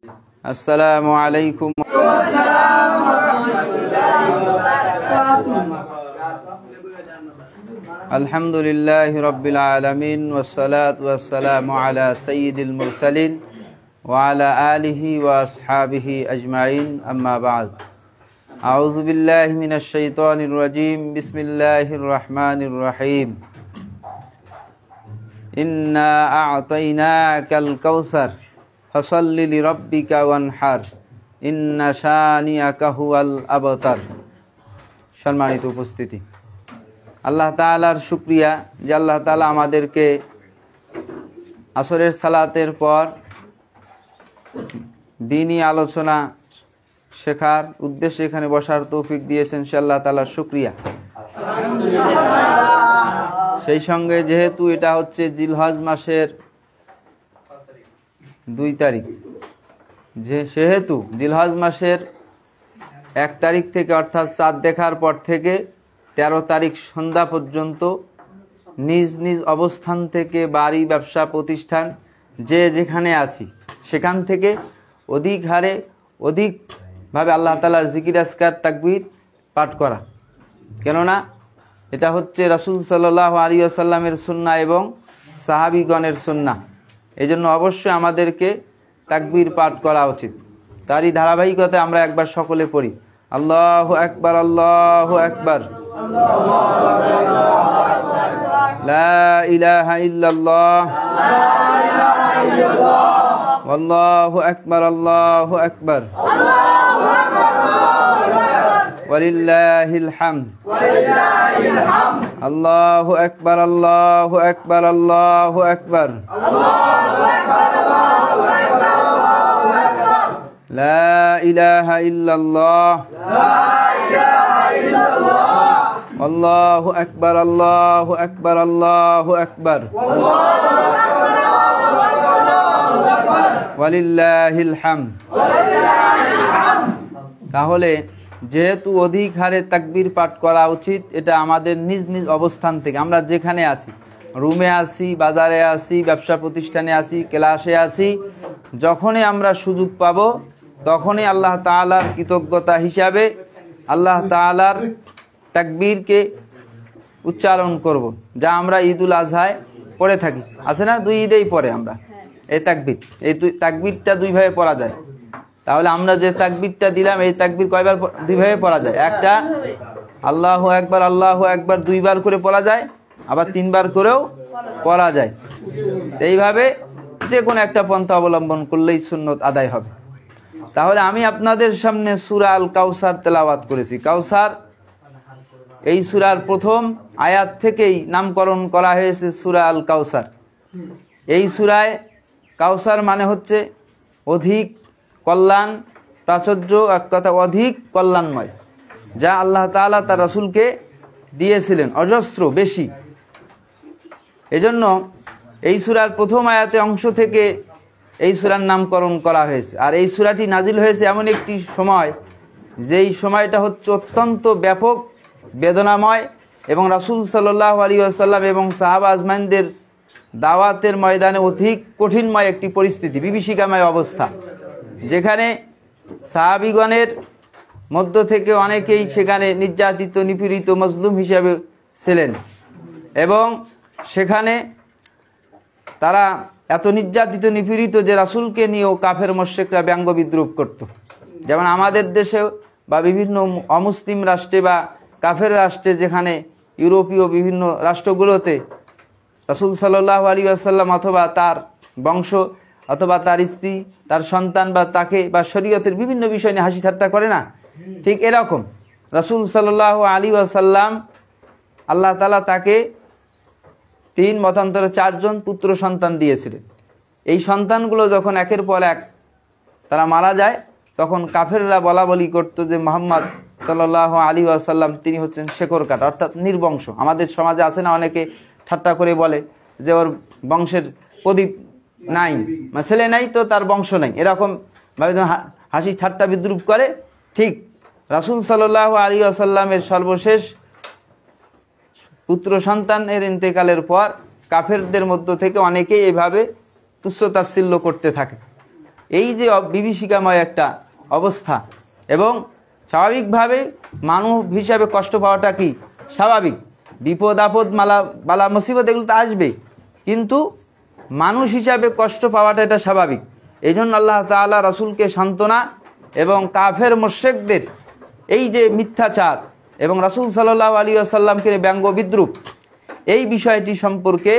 আসসালামু আলাইকুম। আলহামদুলিল্লাহি রাব্বিল আলামিন ওয়াসসালাতু ওয়াসসালামু আলা সাইয়্যিদিল মুরসালিন ওয়া আলা আলিহি ওয়া আসহাবিহি আজমাইন, আম্মা বা'দ। আউযু বিল্লাহি মিনাশ শাইতানির রাজীম। বিসমিল্লাহির রাহমানির রাহিম। ইন্না আ'তাইনাকাল কাউসার ফাসাল্লি লিরাব্বিকা ওয়ানহার ইন্না শানিয়াকা হুয়াল আবতার। সম্মানিত উপস্থিতি, আল্লাহ তাআলার শুকরিয়া যে আল্লাহ তাআলা আমাদেরকে আসরের সালাতের পর দ্বীনি আলোচনা শেখার উদ্দেশ্যে এখানে বসার তৌফিক দিয়েছেন, সে আল্লাহ তাআলার শুকরিয়া। সেই সঙ্গে যেহেতু এটা হচ্ছে জিলহজ মাসের 2 তারিখ, সেহেতু জিলহজ মাসের 1 তারিখ থেকে অর্থাৎ চাঁদ দেখার পর থেকে 13 তারিখ সন্ধ্যা পর্যন্ত নিজ নিজ অবস্থান থেকে বাড়ি, ব্যবসা প্রতিষ্ঠান যে যেখানে আছি সেখান থেকে অধিক হারে অধিকভাবে আল্লাহ তাআলার জিকির, আজকার, তাকবীর পাঠ করা। কেননা এটা হচ্ছে রাসূল সাল্লাল্লাহু আলাইহি ওয়াসাল্লামের সুন্নাহ এবং সাহাবীগণের সুন্নাহ। এই জন্য অবশ্যই আমাদেরকে তাকবীর পাঠ করা উচিত। তারই ধারাবাহিকতায় আমরা একবার সকলে পড়ি, আল্লাহু আকবার, আল্লাহু আকবার, লা ইলাহা ইল্লাল্লাহ, আল্লাহু আকবার, আল্লাহু আকবার, ওয়ালিল্লাহিল হামদ, আল্লাহু আকবার, আল্লাহু আকবার, আল্লাহু আকবার, লা ইলাহা ইল্লাল্লাহ, আল্লাহু আকবার, আল্লাহু আকবার, আল্লাহু আকবার, ওয়ালিল্লাহিল হামদ। তাহলে যেহেতু অধিক হারে তাকবীর পাঠ করা উচিত, এটা আমাদের নিজ নিজ অবস্থান থেকে, আমরা যেখানে আছি, রুমে আছি, বাজারে আছি, ব্যবসা প্রতিষ্ঠানে আছি, ক্লাসে আছি, যখনই আমরা সুযোগ পাবো তখনই আল্লাহ তাআলার কৃতজ্ঞতা হিসাবে আল্লাহ তাআলার তাকবীরকে উচ্চারণ করব, যা আমরা ঈদুল আজহায় পড়ে থাকি। আছে না, 2 ঈদেই পড়ে আমরা এই তাকবীর। এই তাকবীরটা 2 ভাবে পড়া যায়। তাহলে আমরা যে তাকবীরটা দিলাম, এই তাকবীর কয়বার 2 ভাবে পড়া যায়? একটা আল্লাহু আকবার, আল্লাহু আকবার 2 বার করে পড়া যায়, আবার 3 বার করেও পড়া যায়। এইভাবে যে কোনো একটা পন্থা অবলম্বন করলেই সুন্নত আদায় হবে। তাহলে আমি আপনাদের সামনে সূরা আল কাউসার তেলাওয়াত করেছি। কাউসার এই সূরার প্রথম আয়াত থেকেই নামকরণ করা হয়েছে সূরা আল কাউসার। এই সূরায় কাউসার মানে হচ্ছে অধিক কল্যাণ, প্রাচুর্য, এক কথা অধিক কল্যাণময়, যা আল্লাহ তাআলা তার রাসূলকে দিয়েছিলেন অজস্র বেশি। এজন্য এই সূরার প্রথম আয়াতে অংশ থেকে এই সূরার নামকরণ করা হয়েছে। আর এই সূরাটি নাজিল হয়েছে এমন একটি সময়, যেই সময়টা হচ্ছে অত্যন্ত ব্যাপক, বেদনাময় এবং রাসূল সাল্লাল্লাহু আলাইহি ওয়াসাল্লাম এবং সাহাবা আজমাইনদের দাওয়াতের ময়দানে অধিক কঠিনময় একটি পরিস্থিতি, বিভীষিকাময় অবস্থা, যেখানে সাহাবীগণের মধ্য থেকে অনেকেই সেখানে নির্যাতিত, নিপীড়িত, মজলুম হিসেবে ছিলেন। এবং সেখানে তারা এত নির্যাতিত, নিপীড়িত যে রাসূলকে নিয়েও কাফের মুশরিকরা ব্যঙ্গ বিদ্রূপ করত। যেমন আমাদের দেশে বা বিভিন্ন অমুসলিম রাষ্ট্রে বা কাফের রাষ্ট্রে, যেখানে ইউরোপীয় বিভিন্ন রাষ্ট্রগুলোতে রাসূল সাল্লাল্লাহু আলাইহি ওয়াসাল্লাম অথবা তার বংশ অথবা তার স্ত্রী, তার সন্তান বা তাকে বা শরীয়তের বিভিন্ন বিষয় নিয়ে হাসি ঠাট্টা করে না, ঠিক এরকম রাসূল সাল্লাল্লাহু আলাইহি ওয়াসাল্লাম, আল্লাহ তাআলা তাকে 3 মতান্তরে 4 জন পুত্র সন্তান দিয়েছিলেন। এই সন্তানগুলো যখন একের পর এক তারা মারা যায়, তখন কাফেররা বলা বলি করতো যে মুহাম্মদ সাল্লাল্লাহু আলাইহি ওয়াসাল্লাম তিনি হচ্ছেন শেকড় কাটা, অর্থাৎ নির্বংশ। আমাদের সমাজে আছে না, অনেকে ঠাট্টা করে বলে যে ওর বংশের প্রদীপ নাই, মানে ছেলে নাই তো তার বংশ নাই, এরকম ভাবে হাসি ঠাট্টা বিদ্রুপ করে। ঠিক রাসূল সাল্লাল্লাহু আলাইহি ওয়াসাল্লামের সর্বশেষ পুত্র সন্তানের ইন্তেকালের পর কাফেরদের মধ্য থেকে অনেকেই এইভাবে তুচ্ছ তাচ্ছিল্য করতে থাকে। এই যে বিভীষিকাময় একটা অবস্থা, এবং স্বাভাবিকভাবে মানুষ হিসাবে কষ্ট পাওয়াটা কি স্বাভাবিক। বিপদ আপদ বালা মুসিবত এগুলো তো আসবে, কিন্তু মানুষ হিসাবে কষ্ট পাওয়াটা এটা স্বাভাবিক। এই জন্য আল্লাহ তাআলা রাসূলকে সান্ত্বনা এবং কাফের মুশরিকদের এই যে মিথ্যাচার এবং রাসূল সাল্লাল্লাহু আলাইহি ওয়াসাল্লামকে ব্যঙ্গ বিদ্রূপ, এই বিষয়টি সম্পর্কে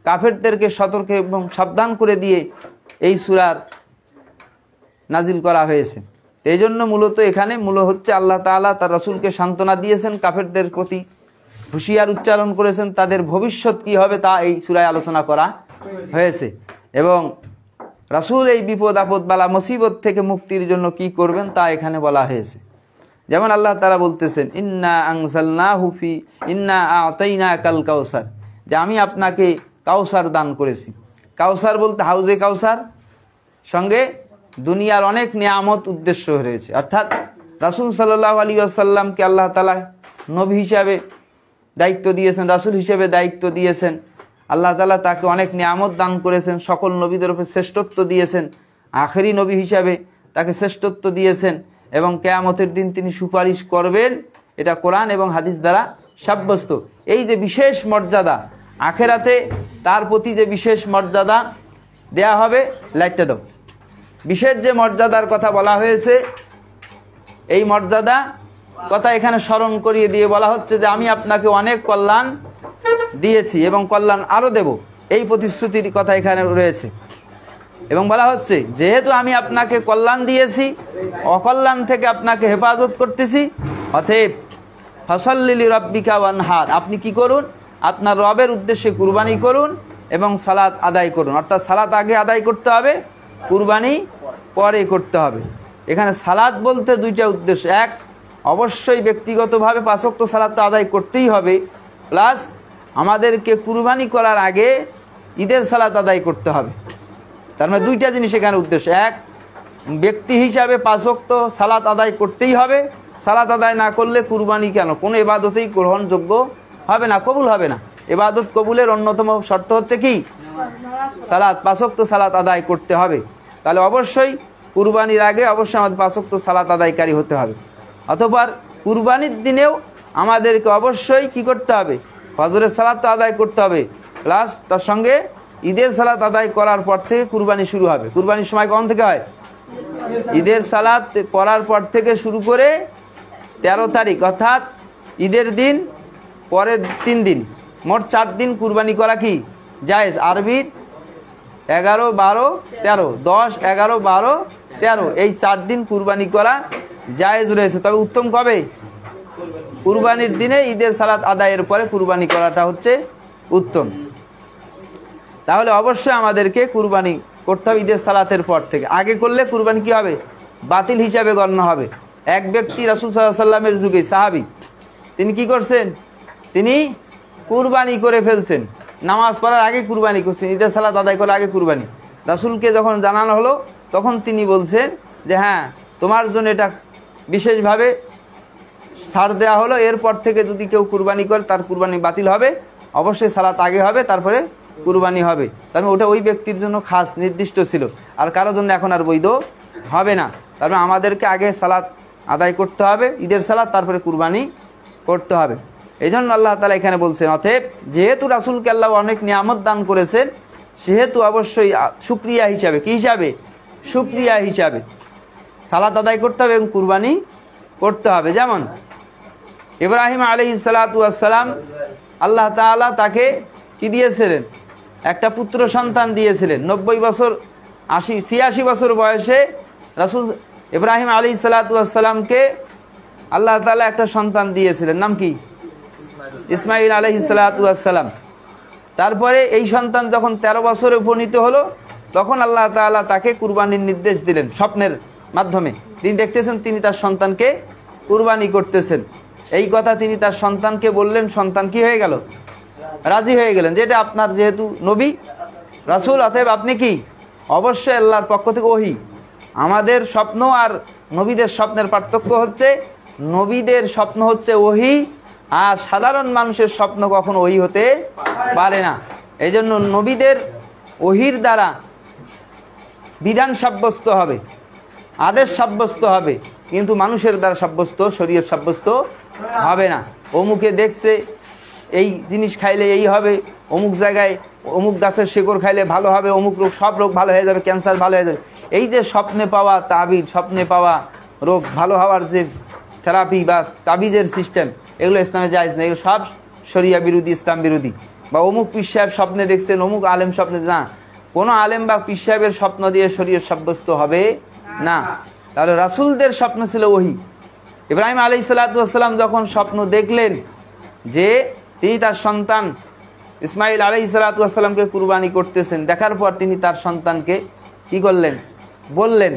কাফেরদেরকে সতর্ক এবং সাবধান করে দিয়ে এই সূরার নাজিল করা হয়েছে। এই জন্য মূলত এখানে হচ্ছে আল্লাহ তাআলা তার রাসূলকে সান্ত্বনা দিয়েছেন, কাফেরদের প্রতি হুঁশিয়ার উচ্চারণ করেছেন, তাদের ভবিষ্যৎ কি হবে তা এই সূরায় আলোচনা করা হয়েছে, এবং রাসূল এই বিপদ আপদ বালা মুসিবত থেকে মুক্তির জন্য কি করবেন তা এখানে বলা হয়েছে। যেমন আল্লাহ তাআলা বলতেছেন, ইন্না আনজালনাহু ফি ইন্না আ'তাইনাকাল কাউসার, যে আমি আপনাকে কাউসার দান করেছি। কাউসার বলতে হাউজে কাউসার, সঙ্গে দুনিয়ার অনেক নিয়ামত উদ্দেশ্য রয়েছে। অর্থাৎ রাসূল সাল্লাল্লাহু আলাইহি ওয়াসাল্লামকে আল্লাহ তাআলা নবী হিসাবে দায়িত্ব দিয়েছেন, রাসূল হিসেবে দায়িত্ব দিয়েছেন। আল্লাহ তাআলা তাকে অনেক নিয়ামত দান করেছেন, সকল নবীদের উপর শ্রেষ্ঠত্ব দিয়েছেন, আখেরি নবী হিসাবে তাকে শ্রেষ্ঠত্ব দিয়েছেন, এবং কিয়ামতের দিন তিনি সুপারিশ করবেন, এটা কোরআন এবং হাদিস দ্বারা সাব্যস্ত। এই যে বিশেষ মর্যাদা আখেরাতে তার প্রতি যে বিশেষ মর্যাদা দেয়া হবে, লাইটটা দাও, বিশেষ যে মর্যাদার কথা বলা হয়েছে, এই মর্যাদা কথা এখানে স্মরণ করিয়ে দিয়ে বলা হচ্ছে যে আমি আপনাকে অনেক কল্যাণ দিয়েছি এবং কল্যাণ আরো দেব, এই প্রতিশ্রুতির কথা এখানে রয়েছে। এবং বলা হচ্ছে যেহেতু আমি আপনাকে কল্যাণ দিয়েছি, অকল্যাণ থেকে আপনাকে হেফাজত করতেছি, অতএব ফসল্লি লিরাব্বিকা ওয়ানহার, আপনি কি করুন, আপনার রবের উদ্দেশ্যে কুরবানি করুন এবং সালাত আদায় করুন। অর্থাৎ সালাত আগে আদায় করতে হবে, কুরবানি পরে করতে হবে। এখানে সালাত বলতে দুইটা উদ্দেশ্য, এক অবশ্যই ব্যক্তিগতভাবে 5 ওয়াক্ত সালাত তো আদায় করতেই হবে, প্লাস আমাদেরকে কুরবানি করার আগে ঈদের সালাত আদায় করতে হবে। তার মানে দুইটা জিনিস এখানে উদ্দেশ্য, এক ব্যক্তি হিসাবে 5 ওয়াক্ত সালাত আদায় করতেই হবে, সালাত আদায় না করলে কুরবানি কেন কোনো ইবাদতেই গ্রহণযোগ্য হবে না, কবুল হবে না। ইবাদত কবুলের অন্যতম শর্ত হচ্ছে কি সালাত, 5 ওয়াক্ত সালাত আদায় করতে হবে। তাহলে অবশ্যই কুরবানির আগে অবশ্যই আমাদের 5 ওয়াক্ত সালাত আদায়কারী হতে হবে। অথবা কুরবানির দিনেও আমাদেরকে অবশ্যই কি করতে হবে, ফজরের সালাত আদায় করতে হবে, প্লাস তার সঙ্গে ঈদের সালাত আদায় করার পর থেকে কুরবানি শুরু হবে। কুরবানির সময় কখন থেকে হয়, ঈদের সালাত করার পর থেকে শুরু করে 13 তারিখ অর্থাৎ ঈদের দিন পরের 3 দিন, মোট 4 দিন কুরবানি করা কি জায়েজ। আরবির 11, 12, 13, 10, 11, 12, 13 এই 4 দিন কুরবানি করা জায়েজ রয়েছে। তবে উত্তম কবে, কুরবানির দিনে ঈদের সালাত আদায়ের পরে কুরবানি করাটা হচ্ছে উত্তম। তাহলে অবশ্যই আমাদেরকে কুরবানি করতে হবে ঈদের সালাতের পর থেকে। আগে করলে কুরবানি কি হবে, বাতিল হিসাবে গণ্য হবে। এক ব্যক্তি রাসূল সাল্লাল্লাহু আলাইহি ওয়াসাল্লামের যুগে সাহাবী, তিনি কি করছেন, তিনি কুরবানি করে ফেলছেন, নামাজ পড়ার আগে কুরবানি করছেন, ঈদের সালাত আদায় করার আগে কুরবানি। রাসূলকে যখন জানানো হলো তখন তিনি বলছেন যে হ্যাঁ তোমার জন্য এটা বিশেষভাবে ছাড় দেওয়া হলো, এরপর থেকে যদি কেউ কুরবানি করে তার কুরবানি বাতিল হবে, অবশ্যই সালাত আগে হবে তারপরে কুরবানি হবে। তার মানে ওটা ওই ব্যক্তির জন্য খাস নির্দিষ্ট ছিল, আর কারোর জন্য এখন আর বৈধ হবে না। তার মানে আমাদেরকে আগে সালাত আদায় করতে হবে, ঈদের সালাত, তারপরে কুরবানি করতে হবে। এই জন্য আল্লাহ তাআলা এখানে বলছেন অতএব যেহেতু রাসূলকে আল্লাহ অনেক নিয়ামত দান করেছেন, সেহেতু অবশ্যই শুকরিয়া হিসাবে, কি হিসাবে, শুকরিয়া হিসাবে সালাত আদায় করতে হবে এবং কুরবানি করতে হবে। যেমন ইব্রাহিম আলাইহিস সালাতু ওয়াস সালাম, আল্লাহ তাআলা তাকে কি দিয়েছিলেন, একটা পুত্র সন্তান দিয়েছিলেন। 90 বছর 86 বছর বয়সে রাসূল ইব্রাহিম আলাইহিস সালাতু ওয়াস সালামকে আল্লাহ তাআলা একটা সন্তান দিয়েছিলেন, নাম কি, ইসমাঈল আলাইহিস সালাতু ওয়াস সালাম। তারপরে এই সন্তান যখন 13 বছরে উপনীত হলো, তখন আল্লাহ তাআলা তাকে কুরবানির নির্দেশ দিলেন স্বপ্নের মাধ্যমে। তিনি দেখতেছেন তিনি তার সন্তানকে কুরবানি করতেছেন, এই কথা তিনি তার সন্তানকে বললেন, সন্তান কি হয়ে গেল, রাজি হয়ে গেলেন যে এটা আপনার যেহেতু নবী রাসূল, অতএব আপনি কি, অবশ্যই আল্লাহর পক্ষ থেকে ওহী। আমাদের স্বপ্ন আর নবীদের স্বপ্নের পার্থক্য হচ্ছে, নবীদের স্বপ্ন হচ্ছে ওহী, আর সাধারণ মানুষের স্বপ্ন কখনো ওহী হতে পারে না। এই জন্য নবীদের ওহীর দ্বারা বিধান সাব্যস্ত হবে, আদেশ সাব্যস্ত হবে, কিন্তু মানুষের দ্বারা সাব্যস্ত, শরীয়ত সাব্যস্ত হবে না। অমুকে দেখছে এই জিনিস খাইলে এই হবে, অমুক জায়গায় অমুক গাছের শিকড় খাইলে ভালো হবে, অমুক রোগ, সব রোগ ভালো হয়ে যাবে, ক্যান্সার ভালো হয়ে যাবে। এই যে স্বপ্নে পাওয়া তাবিজ, স্বপ্নে পাওয়া রোগ ভালো হওয়ার যে থেরাপি বা তাবিজের সিস্টেম, এগুলো ইসলামে জায়েজ না, এগুলো সব শরিয়া বিরোধী, ইসলাম বিরোধী। বা অমুক পীর সাহেব স্বপ্নে দেখছেন, অমুক আলেম স্বপ্নে, না, কোনো আলেম বা পীর সাহেবের স্বপ্ন দিয়ে শরীয়ত সাব্যস্ত হবে না। তাহলে রাসূলদের স্বপ্ন ছিল ওহী। ইব্রাহিম আলাইহিস সালাম যখন স্বপ্ন দেখলেন যে তিনি তার সন্তান ইসমাইল আলাইহিস সালামকে কুরবানি করতেছেন, দেখার পর তিনি তার সন্তানকে কি করলেন, বললেন।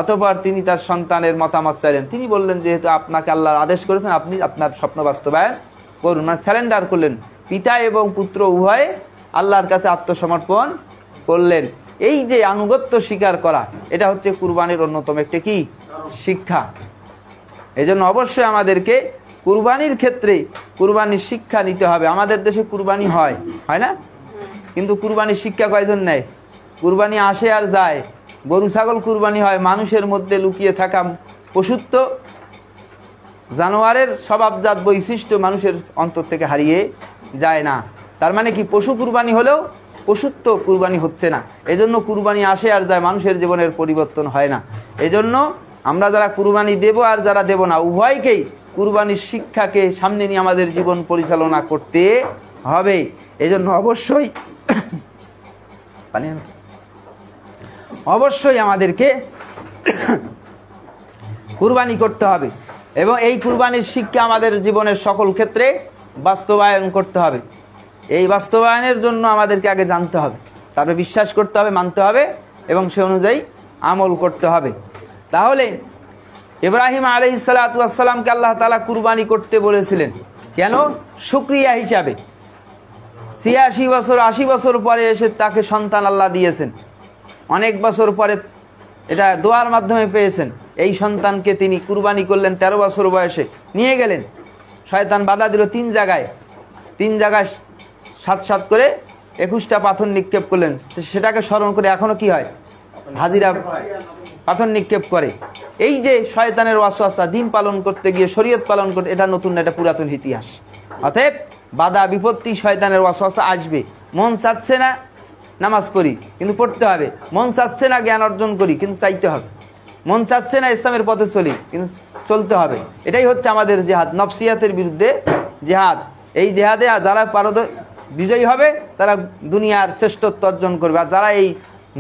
অতঃপর তিনি তার সন্তানের মতামত চাইলেন। তিনি বললেন, যেহেতু আপনাকে আল্লাহ আদেশ করেছেন, আপনি আপনার স্বপ্ন বাস্তবায়ন করুন। মানে স্যারেন্ডার করলেন, পিতা এবং পুত্র উভয়ে আল্লাহর কাছে আত্মসমর্পণ করলেন। এই যে আনুগত্য স্বীকার করা, এটা হচ্ছে কুরবানির অন্যতম একটি কি শিক্ষা। এই জন্য অবশ্যই আমাদেরকে কুরবানির ক্ষেত্রে কুরবানির শিক্ষা নিতে হবে। আমাদের দেশে কুরবানি হয় না, কিন্তু কুরবানির শিক্ষা কয়জন নেয়? কুরবানি আসে আর যায়। গরু ছাগল কুরবানি হয়, মানুষের মধ্যে লুকিয়ে থাকা পশুত্ব, জানোয়ারের স্বভাবজাত বৈশিষ্ট্য মানুষের অন্তর থেকে হারিয়ে যায় না। তার মানে কি, পশু কুরবানি হলেও পশুত্ব কুরবানি হচ্ছে না। এজন্য কুরবানি আসে আর যায়, মানুষের জীবনের পরিবর্তন হয় না। এজন্য আমরা যারা কুরবানি দেব আর যারা দেব না, উভয়কেই কুরবানির শিক্ষাকে সামনে নিয়ে আমাদের জীবন পরিচালনা করতে হবে। এজন্য অবশ্যই আমাদেরকে কুরবানি করতে হবে এবং এই কুরবানির শিক্ষা আমাদের জীবনের সকল ক্ষেত্রে বাস্তবায়ন করতে হবে। এই বাস্তবায়নের জন্য আমাদেরকে আগে জানতে হবে, তারপরে বিশ্বাস করতে হবে, মানতে হবে এবং সে অনুযায়ী আমল করতে হবে। তাহলে ইব্রাহিম আলাইহিস সালামকে আল্লাহ তাআলা কুরবানি করতে বলেছিলেন কেন? শুকরিয়া হিসাবে। ৮৬ বছর ৮০ বছর পরে এসে তাকে সন্তান আল্লাহ দিয়েছেন, অনেক বছর পরে এটা দোয়ার মাধ্যমে পেয়েছেন। এই সন্তানকে তিনি কুরবানি করলেন, ১৩ বছর বয়সে নিয়ে গেলেন। শয়তান বাধা দিল, তিন জায়গায় ৭ করে ২১টা পাথর নিক্ষেপ করলেন। সেটাকে স্মরণ করে এখনো কি হয়, হাজিরা পাথর নিক্ষেপ করে। এই যে শয়তানের ওয়াসওয়াসা, দিন পালন করতে গিয়ে শরীয়ত পালন করতে, এটা নতুন না, এটা পুরাতন ইতিহাস। অতএব বাধা বিপত্তি শয়তানের ওয়াসওয়াসা আসবে। মন চাচ্ছে না নামাজ পড়ি, কিন্তু পড়তে হবে। মন চাচ্ছে না জ্ঞান অর্জন করি, কিন্তু চাইতে হবে। মন চাচ্ছে না ইসলামের পথে চলি, কিন্তু চলতে হবে। এটাই হচ্ছে আমাদের জিহাদ, নফসিয়াতের বিরুদ্ধে জিহাদ। এই জিহাদে যারা বিজয়ী হবে তারা দুনিয়ার শ্রেষ্ঠত্ব অর্জন করবে। আর যারা এই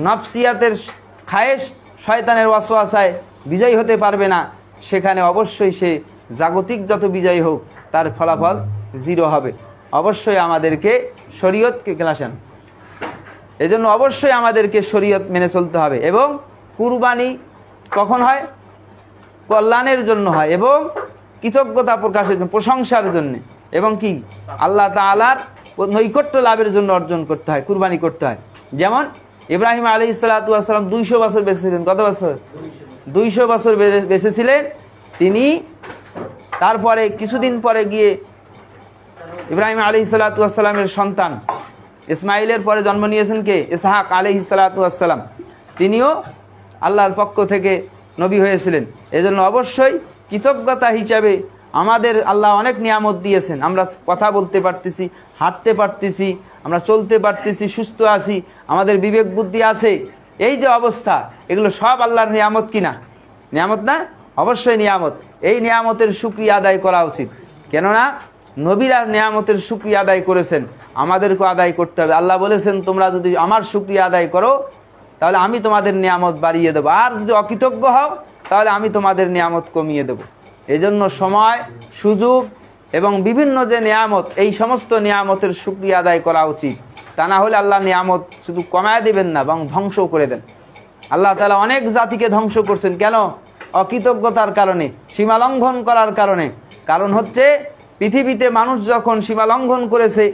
নফসিয়াতের খায়েশ, শয়তানের ওয়াসওয়াসায় বিজয়ী হতে পারবে না, সেখানে অবশ্যই সে জাগতিক যত বিজয়ী হোক তার ফলাফল জিরো হবে। অবশ্যই আমাদেরকে শরীয়তকে ক্লাসেন, এজন্য অবশ্যই আমাদেরকে শরীয়ত মেনে চলতে হবে। এবং কুরবানি কখন হয়? কল্যাণের জন্য হয় এবং কৃতজ্ঞতা প্রকাশের জন্য, প্রশংসার জন্য, এবং কি আল্লাহ তাআলার নৈকট্য লাভের জন্য অর্জন করতে হয়, কুরবানি করতে হয়। যেমন ইব্রাহিম আলাইহিস সালাম ২০০ বছর বেঁচেছিলেন। কত বছর? ২০০ বছর বেঁচেছিলেন তিনি। তারপরে কিছুদিন পরে গিয়ে ইব্রাহিম আলাইহিস সালামের সন্তান ইসমাইলের পরে জন্ম নিয়েছেন কে? ইসহাক আলাইহিস সালাম। তিনিও আল্লাহর পক্ষ থেকে নবী হয়েছিলেন। এজন্য অবশ্যই কৃতজ্ঞতা হিসাবে আমাদের আল্লাহ অনেক নিয়ামত দিয়েছেন। আমরা কথা বলতে পারতেছি, হাঁটতে পারতেছি, আমরা চলতে পারতেছি, সুস্থ আছি, আমাদের বিবেক বুদ্ধি আছে। এই যে অবস্থা, এগুলো সব আল্লাহর নিয়ামত কিনা? নিয়ামত না? অবশ্যই নিয়ামত। এই নিয়ামতের শুকরিয়া আদায় করা উচিত। কেননা নবীরা নিয়ামতের শুকরিয়া আদায় করেছেন, আমাদেরকে আদায় করতে হবে। আল্লাহ বলেছেন, তোমরা যদি আমার শুকরিয়া আদায় করো তাহলে আমি তোমাদের নিয়ামত বাড়িয়ে দেবো, আর যদি অকৃতজ্ঞ হও তাহলে আমি তোমাদের নিয়ামত কমিয়ে দেবো। এজন্য সময়, সুযোগ এবং বিভিন্ন যে নিয়ামত, এই সমস্ত নিয়ামতের শুকরিয়া আদায় করা উচিত। তা না হলে আল্লাহ নিয়ামত শুধু কমায় দিবেন না, বরং ধ্বংস করে দেন। আল্লাহ তাআলা অনেক জাতিকে ধ্বংস করছেন। কেন? অকৃতজ্ঞতার কারণে, সীমা লঙ্ঘন করার কারণে। কারণ হচ্ছে পৃথিবীতে মানুষ যখন সীমা লঙ্ঘন করেছে,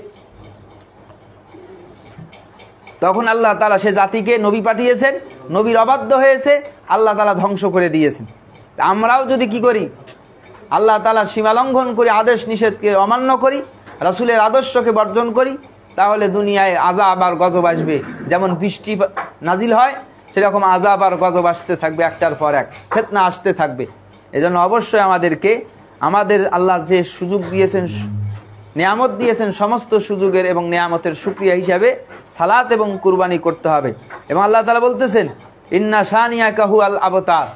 তখন আল্লাহ তাআলা সে জাতিকে নবী পাঠিয়েছেন, নবীর অবাধ্য হয়েছে, আল্লাহ তাআলা ধ্বংস করে দিয়েছেন। আমরাও যদি কি করি, আল্লাহ তাআলার সীমা লঙ্ঘন করি, আদেশ নিষেধকে অমান্য করি, রাসূলের আদর্শকে বর্জন করি, তাহলে দুনিয়ায় আযাব আর গজব আসবে। যেমন বৃষ্টি নাজিল হয়, সেরকম আযাব আর গজব আসতে থাকবে, একটার পর এক ফিতনা আসতে থাকবে। এজন্য অবশ্যই আমাদের আল্লাহ যে সুযোগ দিয়েছেন, নিয়ামত দিয়েছেন, সমস্ত সুযোগের এবং নিয়ামতের শুকরিয়া হিসাবে সালাত এবং কুরবানি করতে হবে। এবং আল্লাহ তাআলা বলতেছেন ইন্না শানিয়াকা হুয়াল আবতার।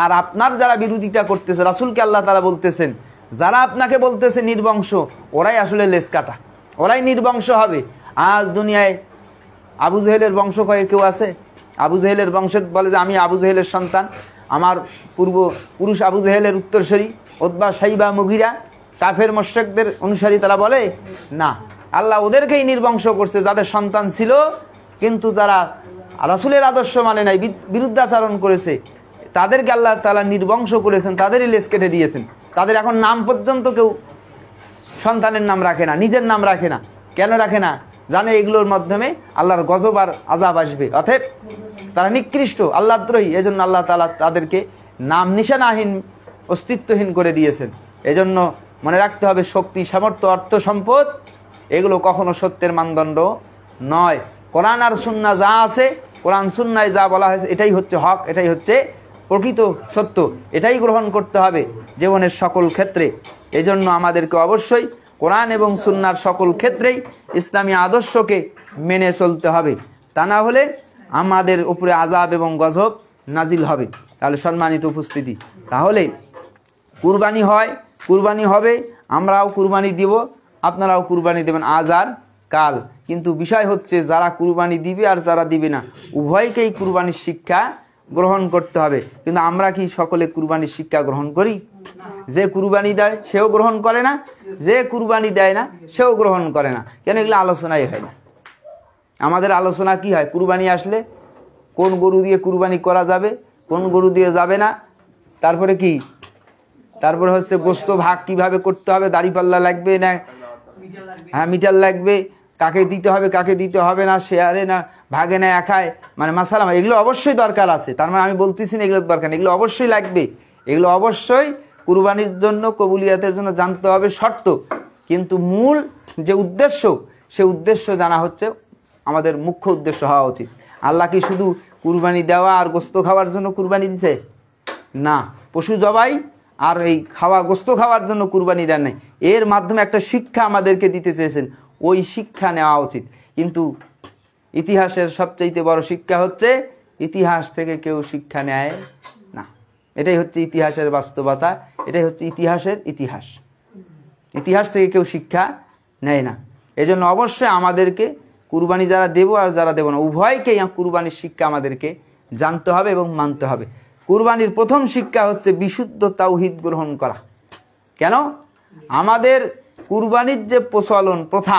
আর আপনার যারা বিরোধিতা করতেছে রাসূলকে আল্লাহ তাআলা বলতেছেন, যারা আপনাকে বলতেছে নির্বংশ, ওরাই আসলে লেজ কাটা, ওরাই নির্বংশ হবে। আজ দুনিয়ায় আবু জেহেলের বংশ কয়ে কেউ আছে? আবু জেহেলের বংশ বলে যে আমি আবু জেহেলের সন্তান, আমার পূর্বপুরুষ আবু জেহেলের উত্তরসূরি, উতবা, শাইবা, মুগিরা, কাফের মুশরিকদের অনুসারী তারা বলে না। আল্লাহ ওদেরকেই নির্বংশ করছে যাদের সন্তান ছিল, কিন্তু যারা রাসূলের আদর্শ মানে নাই, বিরুদ্ধাচরণ করেছে, তাদেরকে আল্লাহ তাআলা নির্বংশ করেছেন, তাদেরই লেজ কেটে দিয়েছেন। তাদের এখন নাম পর্যন্ত কেউ সন্তানের নাম রাখে না, নিজের নাম রাখে না। কেন রাখে না? জানে এগুলোর মাধ্যমে আল্লাহর গজব আর আযাব আসবে, অতএব তারা নিকৃষ্ট, আল্লাহদ্রোহী। এজন্য আল্লাহ তাআলা তাদেরকে নাম নিশানাহীন, অস্তিত্বহীন করে দিয়েছেন। এজন্য মনে রাখতে হবে, শক্তি, সামর্থ্য, অর্থ, সম্পদ এগুলো কখনো সত্যের মানদণ্ড নয়। কোরআন আর সুন্নাহ যা আছে, কোরআন সুন্নায় যা বলা হয়েছে এটাই হচ্ছে হক, এটাই হচ্ছে প্রকৃত সত্য, এটাই গ্রহণ করতে হবে জীবনের সকল ক্ষেত্রে। এজন্য আমাদেরকে অবশ্যই কোরআন এবং সুন্নাহর সকল ক্ষেত্রেই ইসলামী আদর্শকে মেনে চলতে হবে, তা না হলে আমাদের উপরে আযাব এবং গজব নাজিল হবে। তাহলে সম্মানিত উপস্থিতি, তাহলে কুরবানি হয়, কুরবানি হবে, আমরাও কুরবানি দিব, আপনারাও কুরবানি দেবেন আজ আর কাল। কিন্তু বিষয় হচ্ছে যারা কুরবানি দিবে আর যারা দিবে না, উভয়কেই কুরবানির শিক্ষা গ্রহণ করতে হবে। কিন্তু আমরা কি সকলে কুরবানির শিক্ষা গ্রহণ করি? যে কুরবানি দেয় সেও গ্রহণ করে না, যে কুরবানি দেয় না সেও গ্রহণ করে না। কেন? এগুলো আলোচনাই হয় না। আমাদের আলোচনা কি হয়? কুরবানি আসলে কোন গরু দিয়ে কুরবানি করা যাবে, কোন গরু দিয়ে যাবে না, তারপরে কি, তারপরে হচ্ছে গোশত ভাগ কিভাবে করতে হবে, দাড়িপাল্লা লাগবে না, হ্যাঁ মিটার লাগবে, কাকে দিতে হবে কাকে দিতে হবে না, শেয়ারে না ভাগে না একায়, মানে মাসালা, এগুলো অবশ্যই দরকার আছে। তার মানে আমি বলতেছি না এগুলোর দরকার নেই, এগুলো অবশ্যই লাগবে। এগুলো অবশ্যই কুরবানির জন্য, কবুলিয়াতের জন্য জানতে হবে শর্ত। কিন্তু মূল যে উদ্দেশ্য, সে উদ্দেশ্য জানা হচ্ছে আমাদের মুখ্য উদ্দেশ্য হওয়া উচিত। আল্লাহ কি শুধু কুরবানি দেওয়া আর গোশত খাওয়ার জন্য কুরবানি দিছে? না, পশু জবাই আর এই খাওয়া, গোশত খাওয়ার জন্য কুরবানি দেন নাই। এর মাধ্যমে একটা শিক্ষা আমাদেরকে দিতে চেয়েছেন, ওই শিক্ষা নেওয়া উচিত। কিন্তু ইতিহাসের সবচাইতে বড় শিক্ষা হচ্ছে ইতিহাস থেকে কেউ শিক্ষা নেয় না। এটাই হচ্ছে ইতিহাসের বাস্তবতা, এটাই হচ্ছে ইতিহাসের ইতিহাস। ইতিহাস থেকে কেউ শিক্ষা নেয় না। এজন্য অবশ্যই আমাদেরকে কুরবানি যারা দেব আর যারা দেব না, উভয়কেই কুরবানির শিক্ষা আমাদেরকে জানতে হবে এবং মানতে হবে। কুরবানির প্রথম শিক্ষা হচ্ছে বিশুদ্ধ তাওহীদ গ্রহণ করা। কেন? আমাদের কুরবানির যে প্রচলন, প্রথা,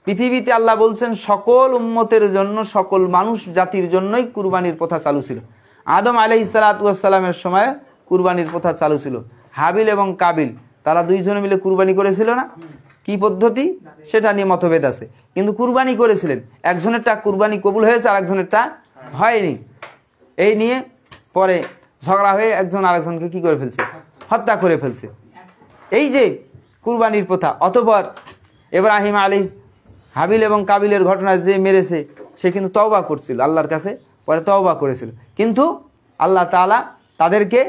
পৃথিবীতে আল্লাহ বলছেন সকল উম্মতের জন্য, সকল মানুষ জাতির জন্যই কুরবানির প্রথা চালু ছিল। আদম আলাইহিস সালাতু ওয়াস সালামের সময় কুরবানির প্রথা চালু ছিল। হাবিল এবং কাবিল তারা দুইজনে মিলে কুরবানি করেছিল না? কি পদ্ধতি সেটা নিয়ে মতভেদ আছে, কিন্তু কুরবানি করেছিলেন। একজনেরটা কুরবানি কবুল হয়েছে আর একজনেরটা হয়নি। এই নিয়ে পরে ঝগড়া হয়ে একজন আরেকজনকে কি করে ফেলছে? হত্যা করে ফেলছে। এই যে কুরবানির প্রথা, অতঃপর ইব্রাহিম আলাইহিস হাবিল এবং কাবিলের ঘটনা যে মেরেছে সে কিন্তু তওবা করছিল আল্লাহর কাছে, পরে তওবা করেছিল, কিন্তু আল্লাহ তাআলা তাদেরকে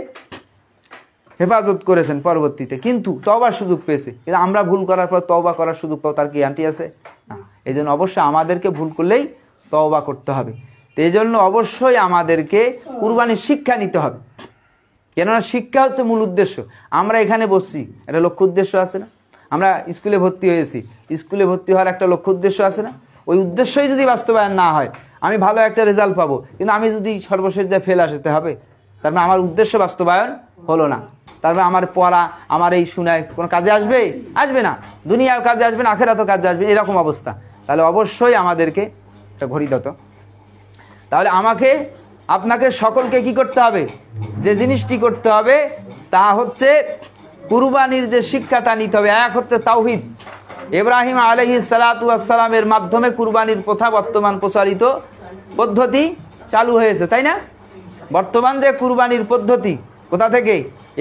হেফাজত করেছেন পরবর্তীতে, কিন্তু তওবার সুযোগ পেয়েছে। কিন্তু আমরা ভুল করার পর তওবা করার সুযোগ পাও, তার কি গ্যারান্টি আছে? না। এই জন্য অবশ্যই আমাদেরকে ভুল করলেই তওবা করতে হবে। তো এই জন্য অবশ্যই আমাদেরকে কুরবানির শিক্ষা নিতে হবে, কেননা শিক্ষা হচ্ছে মূল উদ্দেশ্য। আমরা এখানে বসছি, একটা লক্ষ্য উদ্দেশ্য আছে না? আমরা স্কুলে ভর্তি হয়েছি, স্কুলে ভর্তি হওয়ার একটা লক্ষ্য উদ্দেশ্য আছে না? ওই উদ্দেশ্যই যদি বাস্তবায়ন না হয়, আমি ভালো একটা রেজাল্ট পাবো, কিন্তু আমি যদি সর্বশেষ যা ফেল আসতে হবে, তারপরে আমার উদ্দেশ্য বাস্তবায়ন হলো না। তারপরে আমার পড়া, আমার এই শুনায় কোনো কাজে আসবে? আসবে না। দুনিয়াও কাজে আসবে না, আখেরাতেও কাজে আসবে, এরকম অবস্থা। তাহলে অবশ্যই আমাদেরকে একটা ঘড়ি দত, তাহলে আমাকে আপনাকে সকলকে কি করতে হবে? যে জিনিসটি করতে হবে তা হচ্ছে কুরবানির যে শিক্ষাটা নিতে হবে। এক হচ্ছে তাওহীদ। ইব্রাহিম আলাইহিস সালাতু ওয়াস সালামের মাধ্যমে কুরবানির প্রথা বর্তমান প্রচারিত পদ্ধতি চালু হয়েছে, তাই না? বর্তমান যে কুরবানির পদ্ধতি কোথা থেকে?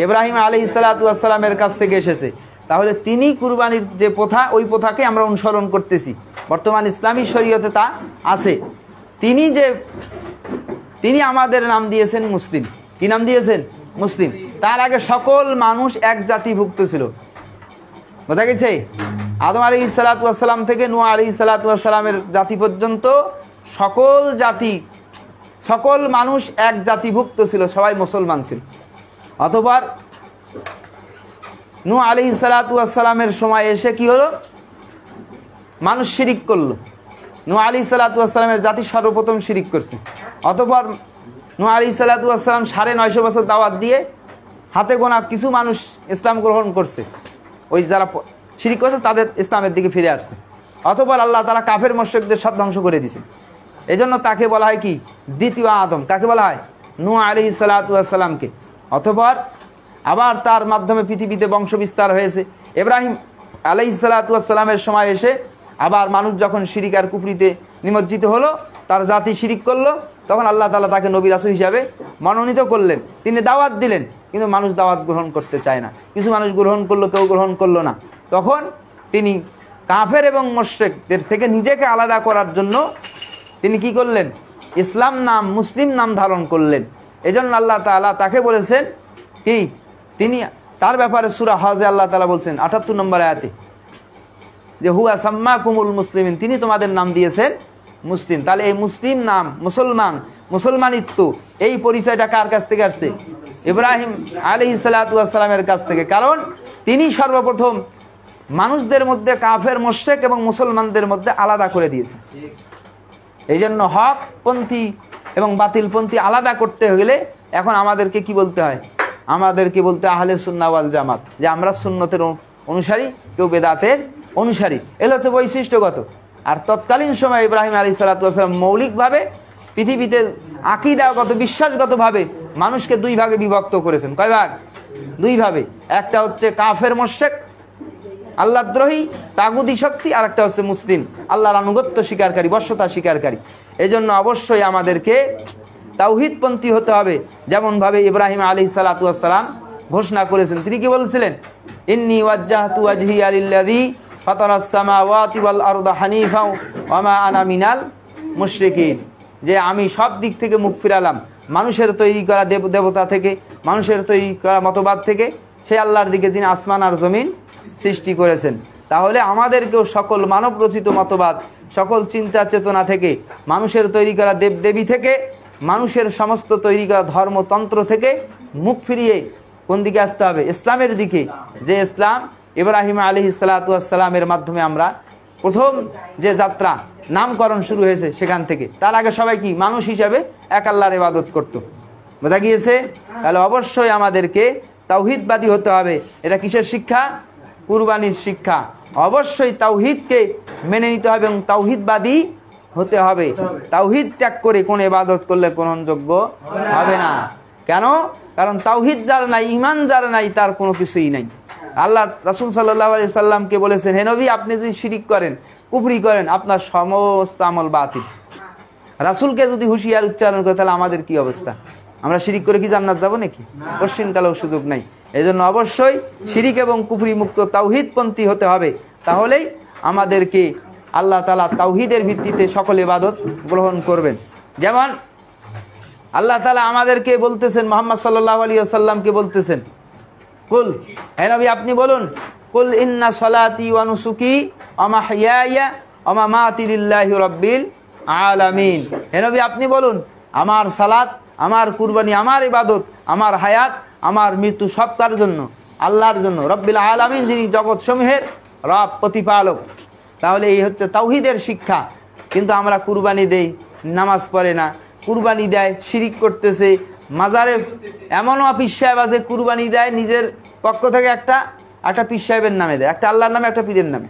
ইব্রাহিম আলাইহিস সালাতু ওয়াস সালামের কাছ থেকে এসেছে। তাহলে তিনি কুরবানির যে প্রথা, ওই প্রথাকে আমরা অনুসরণ করতেছি। বর্তমান ইসলামী শরীয়তে তা আছে। তিনি যে তিনি আমাদের নাম দিয়েছেন মুসলিম। কি নাম দিয়েছেন? মুসলিম। তার আগে সকল মানুষ এক জাতিভুক্ত ছিল। বোঝা গেছে? আদম আলাইহিসসালাতু ওয়াসসালাম থেকে নূহ আলাইহিসসালাতু ওয়াসসালামের জাতি পর্যন্ত সকল জাতি, সকল মানুষ এক জাতিভুক্ত ছিল, সবাই মুসলমান ছিল। অতঃপর নূহ আলাইহিসসালাতু ওয়াসসালামের সময় এসে কি হলো? মানুষ শিরিক করলো। নূহ আলাইহিসসালাতু ওয়াসসালামের জাতি সর্বপ্রথম শিরিক করছে। অতঃপর নূহ আলাইহিসসালাতু ওয়াসসালাম 950 বছর দাওয়াত দিয়ে হাতে গোনা কিছু মানুষ ইসলাম গ্রহণ করছে। ওই যারা শিরিক করছে তাদের ইসলামের দিকে ফিরে আসছে। অতঃপর আল্লাহ তাআলা কাফের মুশরিকদের সব ধ্বংস করে দিয়েছে। এজন্য তাকে বলা হয় কি? দ্বিতীয় আদম। কাকে বলা হয়? নূহ আলাইহিসসালাতু ওয়াসসালামকে। অতঃপর আবার তার মাধ্যমে পৃথিবীতে বংশ বিস্তার হয়েছে। ইব্রাহিম আলাইহিসসালাতু ওয়াসসালামের সময় এসে আবার মানুষ যখন শিরিক আর কুফরিতে নিমজ্জিত হলো, তার জাতি শিরিক করলো, তখন আল্লাহ তাআলা তাকে নবী রাসূল হিসাবে মনোনীত করলেন। তিনি দাওয়াত দিলেন, কিন্তু মানুষ দাওয়াত গ্রহণ করতে চায় না। কিছু মানুষ গ্রহণ করলো, কেউ গ্রহণ করলো না। তখন তিনি কাফের এবং মুশরিকদের থেকে নিজেকে আলাদা করার জন্য তিনি কি করলেন? ইসলাম নাম, মুসলিম নাম ধারণ করলেন। এজন্য আল্লাহ তাআলা তাকে বলেছেন কি? তিনি তার ব্যাপারে সূরা হজে আল্লাহ তাআলা বলছেন ৭৮ নম্বর আয়াতে যে হুয়া সাম্মাকুমুল মুসলিমিন, তিনি তোমাদের নাম দিয়েছেন মুসলিম। তাহলে এই মুসলিম নাম, মুসলমান, মুসলমানিত্ব, এই পরিচয়টা কার কাছ থেকে আসছে? ইব্রাহিম আলাইহিসসালাতু ওয়াসসালামের কাছ থেকে। কারণ তিনি সর্বপ্রথম মানুষদের মধ্যে কাফের, মুশরিক এবং মুসলমানদের মধ্যে আলাদা করে দিয়েছেন। এই জন্য হক পন্থী এবং বাতিল পন্থী আলাদা করতে গেলে এখন আমাদেরকে কি বলতে হয়? আমাদেরকে বলতে আহলে সুন্নাহ ওয়াল জামাত, যে আমরা সুন্নতের অনুসারী, কেউ বেদাতের অনুসারী। এগুলো হচ্ছে বৈশিষ্ট্যগত। আর তৎকালীন সময় ইব্রাহিম আলাইহিসসালাতু ওয়াসসালাম মৌলিকভাবে পৃথিবীতে আকীদাগত, বিশ্বাসগতভাবে মানুষকে দুই ভাগে বিভক্ত করেছেন। কয় ভাগ? দুই ভাবে। একটা হচ্ছে কাফের মুশরিক, আল্লাহদ্রোহী, তাগুতি শক্তি, আর একটা হচ্ছে মুসলিম, আল্লাহর আনুগত্য স্বীকারকারী, বশ্যতা স্বীকারকারী। এই জন্য অবশ্যই আমাদেরকে তাওহীদপন্থী হতে হবে। যেমনভাবে ইব্রাহিম আলাইহিসসালাতু ওয়াসসালাম ঘোষণা করেছেন। তিনি কি বলছিলেন? ইন্নী ওয়াজ্জাহতু ওয়াজহিয়া লিল্লাযী ফাতারাস সামাওয়াতি ওয়াল আরদা হানিফা ওয়া মা আনা মিনাল মুশরিকিন, যে আমি সব দিক থেকে মুখ ফিরালাম মানুষের তৈরি করা দেবতা থেকে, মানুষের তৈরি করা মতবাদ থেকে, সেই আল্লাহর দিকে যিনি আসমান আর জমিন সৃষ্টি করেছেন। তাহলে আমাদেরকেও সকল মানব রচিত মতবাদ, সকল চিন্তা চেতনা থেকে, মানুষের তৈরি করা দেবদেবী থেকে, মানুষের সমস্ত তৈরি করা ধর্মতন্ত্র থেকে মুখ ফিরিয়ে কোন দিকে আসতে হবে? ইসলামের দিকে। যে ইসলাম ইব্রাহিম আলাইহিসসালাতু ওয়াসসালামের মাধ্যমে আমরা প্রথম যে যাত্রা, নামকরণ শুরু হয়েছে সেখান থেকে। তার আগে সবাই কি? মানুষ হিসাবে এক আল্লাহর ইবাদত করত। বোঝা গিয়েছে? তাহলে অবশ্যই আমাদেরকে তাওহীদবাদী হতে হবে। এটা কিসের শিক্ষা? কুরবানির শিক্ষা। অবশ্যই তাওহীদকে মেনে নিতে হবে এবং তাওহীদবাদী হতে হবে। তাওহীদ ত্যাগ করে কোন ইবাদত করলে গ্রহণযোগ্য হবে না। কেন? কারণ তাওহীদ যার নাই, ঈমান যার নাই, তার কোনো কিছুই নাই। আল্লাহ রাসূল সাল্লাল্লাহু আলাইহি সাল্লামকে বলেছেন, হে নবী, আপনি যদি শিরিক করেন, কুফরি করেন, আপনার সমস্ত আমল বাতিল। রাসূলকে যদি হুঁশিয়ার উচ্চারণ করে, তাহলে আমাদের কি অবস্থা? আমরা শিরিক করে কি জান্নাত যাব নাকি? কোশ্চিনকালেও সুযোগ নাই। এই জন্য অবশ্যই শিরিক এবং কুফরি মুক্ত তাওহীদপন্থী হতে হবে। তাহলেই আমাদেরকে আল্লাহ তাআলা তাওহীদের ভিত্তিতে সকল ইবাদত গ্রহণ করবেন। যেমন আল্লাহ তাআলা আমাদেরকে বলতেছেন, মুহাম্মদ সাল্লাল্লাহু আলাইহি ওয়াসাল্লামকে বলতেছেন, কুল, হে নবী আপনি বলুন, কুল ইন্না সলাতি ওয়া নুসুকি ওয়া মাহইয়ায়া ওয়া মামাতি লিল্লাহি রাব্বিল আলামিন। হে নবী আপনি বলুন, আমার সালাত, আমার কুরবানি, আমার ইবাদত, আমার হায়াত, আমার মৃত্যু সব কার জন্য? আল্লাহর জন্য, রব্বিল আলামিন, যিনি জগৎ সমূহের রব, প্রতিপালক। তাহলে এই হচ্ছে তাওহীদের শিক্ষা। কিন্তু আমরা কুরবানি দেই, নামাজ পড়ে না, কুরবানি দেয়, শিরিক করতেছে। মাজারে এমনও পীর সাহেব আছে কুরবানি দেয় নিজের পক্ষ থেকে, একটা পীর সাহেবের নামে দেয়, একটা আল্লাহর নামে, একটা পীরের নামে,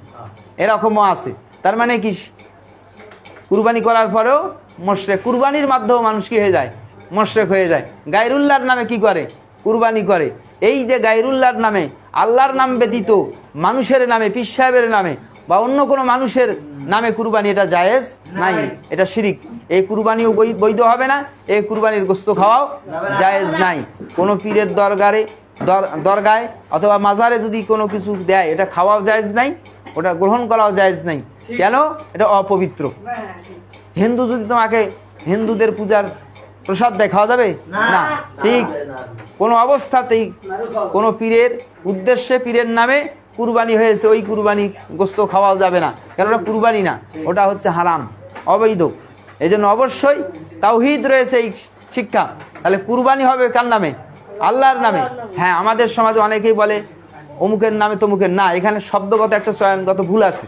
এরকমও আছে। তার মানে কি? কুরবানি করার পরেও মুশরিক। কুরবানির মাধ্যমে মানুষ কি হয়ে যায়? মুশরিক হয়ে যায়। গায়রুল্লাহর নামে কি করে? কুরবানি করে। এই যে গায়রুল্লাহর নামে, আল্লাহর নাম ব্যতীত মানুষের নামে, পীর সাহেবের নামে বা অন্য কোনো মানুষের নামে কুরবানি, এটা জায়েজ নাই, এটা শিরিক। এই কুরবানিও বৈধ হবে না, এই কুরবানির গোশত খাওয়াও জায়েজ নাই। কোনো পীরের দরগায় অথবা মাজারে যদি কোনো কিছু দেয়, এটা খাওয়াও জায়েজ নাই, ওটা গ্রহণ করাও জায়েজ নাই। কেন? এটা অপবিত্র। হিন্দু যদি তোমাকে হিন্দুদের পূজার প্রসাদ দেয়, খাওয়া যাবে না। ঠিক কোনো অবস্থাতেই কোনো পীরের উদ্দেশ্যে, পীরের নামে কুরবানি হয়েছে, ওই কুরবানি গোস্ত খাওয়া যাবে না, কারণ ওটা কুরবানি না, ওটা হচ্ছে হারাম, অবৈধ। এই জন্য অবশ্যই তাওহীদ রয়েছে এই শিক্ষা। তাহলে কুরবানি হবে কার নামে? আল্লাহর নামে। হ্যাঁ, আমাদের সমাজে অনেকেই বলে অমুকের নামে তমুকের, না, এখানে শব্দগত একটা চয়নগত ভুল আছে।